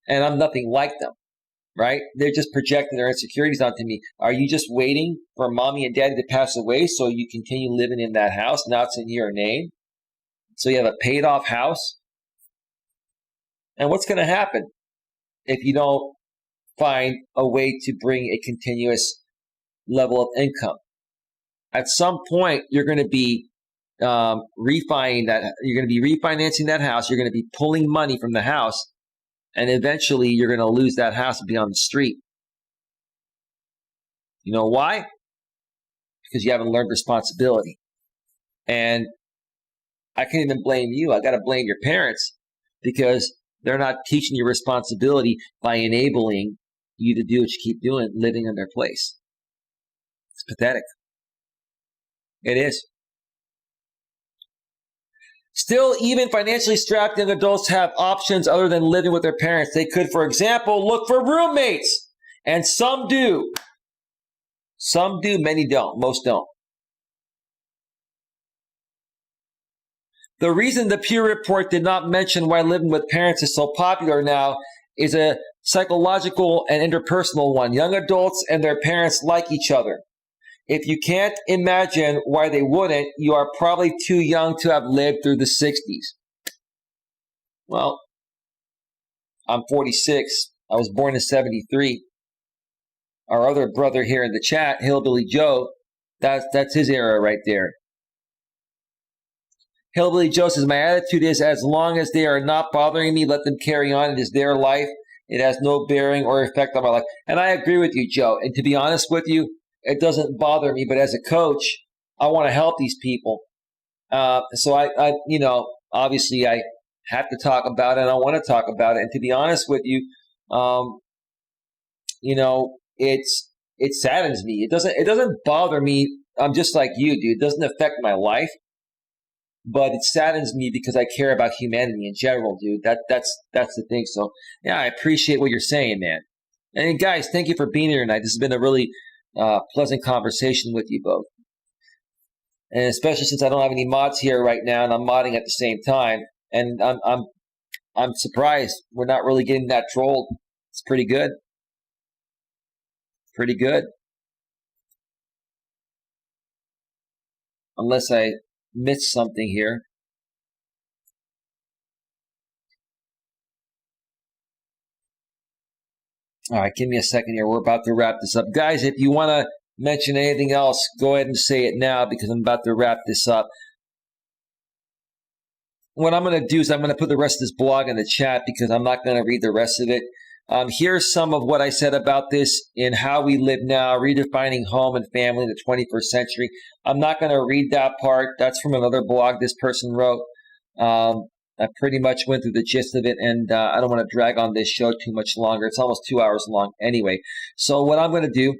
And I'm nothing like them. right? They're just projecting their insecurities onto me. Are you just waiting for mommy and daddy to pass away so you continue living in that house? Now it's in your name. So you have a paid off house. And what's going to happen if you don't find a way to bring a continuous level of income? At some point, you're going to be refinancing that house. You're going to be pulling money from the house, and eventually you're going to lose that house and be on the street. You know why? Because you haven't learned responsibility. And I can't even blame you. I got to blame your parents because they're not teaching you responsibility by enabling you to do what you keep doing, living in their place. It's pathetic. It is. Still, even financially strapped young adults have options other than living with their parents. They could, for example, look for roommates. And some do. Some do, many don't. Most don't. The reason the Pew Report did not mention why living with parents is so popular now is a psychological and interpersonal one. Young adults and their parents like each other. If you can't imagine why they wouldn't, you are probably too young to have lived through the 60s. Well, I'm 46. I was born in 73. Our other brother here in the chat, Hillbilly Joe, that's his era right there. Hillbilly Joe says, my attitude is as long as they are not bothering me, let them carry on. It is their life. It has no bearing or effect on my life. And I agree with you, Joe. And to be honest with you, it doesn't bother me. But as a coach, I want to help these people. So I obviously I have to talk about it. And I want to talk about it. And to be honest with you, it saddens me. It doesn't bother me. I'm just like you, dude. It doesn't affect my life. But it saddens me because I care about humanity in general, dude. That's the thing. So yeah, I appreciate what you're saying, man. And guys, thank you for being here tonight. This has been a really pleasant conversation with you both. And especially since I don't have any mods here right now, and I'm modding at the same time. And I'm surprised we're not really getting that trolled. It's pretty good. Pretty good. Unless I missed something here. All right, give me a second here. We're about to wrap this up. Guys, if you want to mention anything else, go ahead and say it now because I'm about to wrap this up. What I'm going to do is I'm going to put the rest of this blog in the chat because I'm not going to read the rest of it. Here's some of what I said about this in How We Live Now, Redefining Home and Family in the 21st Century. I'm not going to read that part. That's from another blog this person wrote. I pretty much went through the gist of it, and I don't want to drag on this show too much longer. It's almost 2 hours long anyway. So what I'm going to do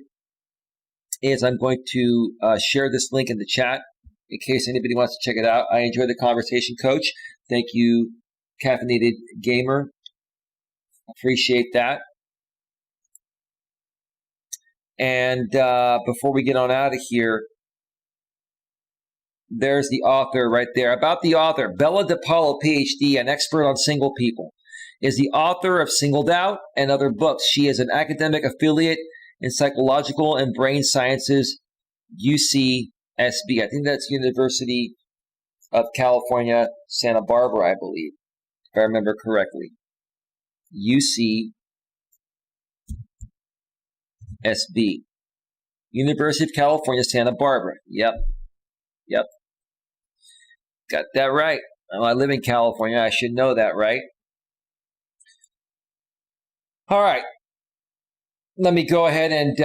is I'm going to share this link in the chat in case anybody wants to check it out. I enjoyed the conversation, Coach. Thank you, Caffeinated Gamer. Appreciate that. And before we get on out of here, there's the author right there. About the author, Bella DePaulo, PhD, an expert on single people, is the author of Singled Out and other books. She is an academic affiliate in psychological and brain sciences, UCSB. I think that's University of California, Santa Barbara, I believe, if I remember correctly. UCSB, University of California, Santa Barbara. Yep. Got that right. Well, I live in California. I should know that, right? All right. Let me go ahead and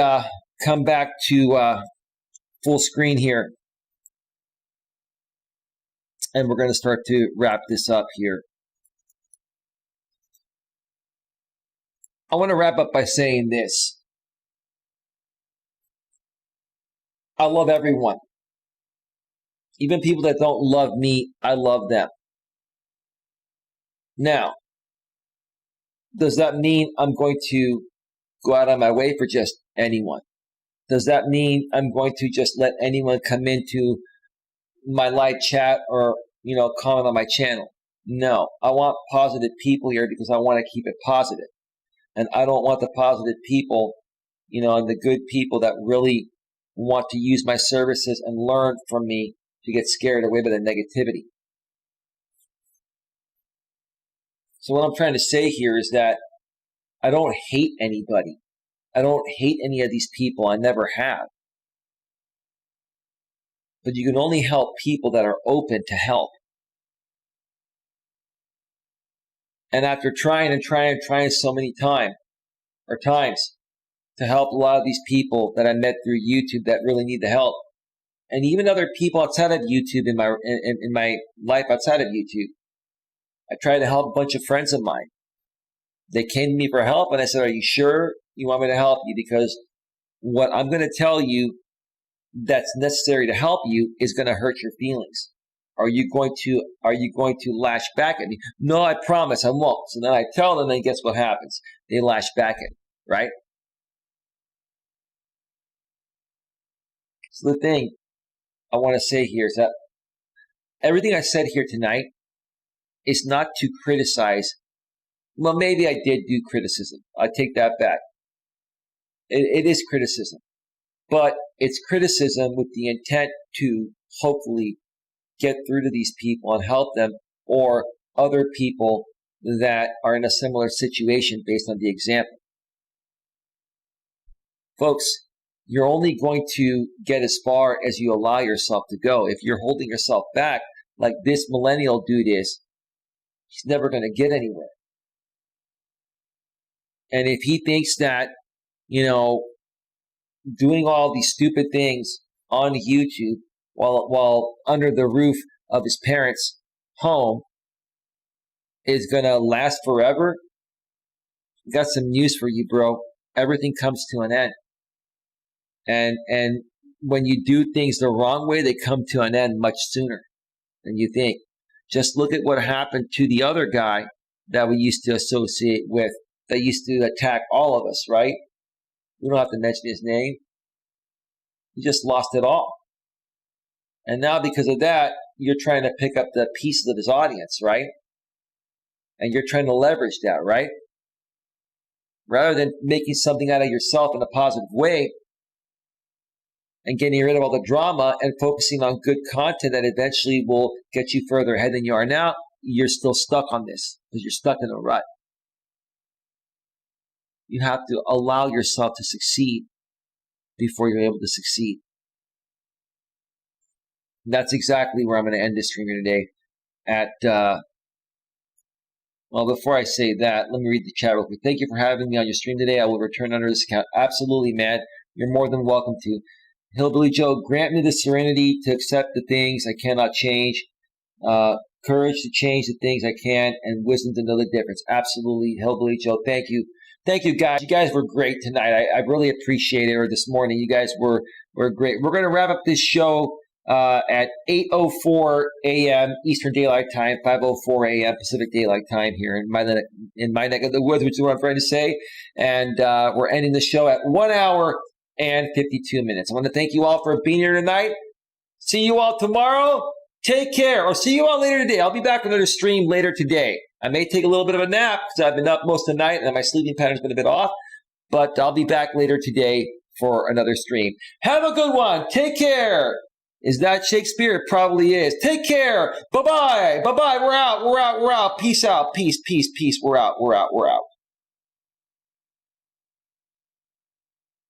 come back to full screen here. And we're going to start to wrap this up here. I want to wrap up by saying this. I love everyone. Even people that don't love me, I love them. Now, does that mean I'm going to go out of my way for just anyone? Does that mean I'm going to just let anyone come into my live chat or, comment on my channel? No, I want positive people here because I want to keep it positive. And I don't want the positive people, and the good people that really want to use my services and learn from me to get scared away by the negativity. So what I'm trying to say here is that I don't hate anybody. I don't hate any of these people. I never have. But you can only help people that are open to help. And after trying so many times to help a lot of these people that I met through YouTube that really need the help, and even other people outside of YouTube in my life outside of YouTube, I tried to help a bunch of friends of mine. They came to me for help, and I said, "Are you sure you want me to help you? Because what I'm going to tell you that's necessary to help you is going to hurt your feelings. Are you going to lash back at me?" "No, I promise I won't." So then I tell them, and guess what happens? They lash back at me, right? So the thing I want to say here is that everything I said here tonight is not to criticize. Well, maybe I did do criticism. I take that back. It is criticism. But it's criticism with the intent to hopefully get through to these people and help them, or other people that are in a similar situation based on the example. Folks, you're only going to get as far as you allow yourself to go. If you're holding yourself back like this millennial dude is, he's never going to get anywhere. And if he thinks that, doing all these stupid things on YouTube while under the roof of his parents' home is going to last forever, I got some news for you, bro. Everything comes to an end. And when you do things the wrong way, they come to an end much sooner than you think. Just look at what happened to the other guy that we used to associate with, that used to attack all of us, right? We don't have to mention his name. He just lost it all. And now because of that, you're trying to pick up the pieces of his audience, right? And you're trying to leverage that, right? Rather than making something out of yourself in a positive way and getting rid of all the drama and focusing on good content that eventually will get you further ahead than you are now, you're still stuck on this because you're stuck in a rut. You have to allow yourself to succeed before you're able to succeed. And that's exactly where I'm going to end this stream here today. Well, before I say that, let me read the chat real quick. "Thank you for having me on your stream today. I will return under this account." Absolutely, man. You're more than welcome to. Hillbilly Joe, "Grant me the serenity to accept the things I cannot change, courage to change the things I can, and wisdom to know the difference." Absolutely, Hillbilly Joe. Thank you. Thank you, guys. You guys were great tonight. I really appreciate it. Or this morning, you guys were great. We're going to wrap up this show at 8:04 a.m. Eastern Daylight Time, 5:04 a.m. Pacific Daylight Time here in my neck of the woods, which is what I'm trying to say. And we're ending the show at 1 hour and 52 minutes. I want to thank you all for being here tonight. See you all tomorrow. Take care, or see you all later today. I'll be back with another stream later today. I may take a little bit of a nap because I've been up most of the night and my sleeping pattern's been a bit off, but I'll be back later today for another stream. Have a good one. Take care. Is that Shakespeare? It probably is. Take care. Bye-bye. Bye-bye. We're out. Peace out. Peace. We're out.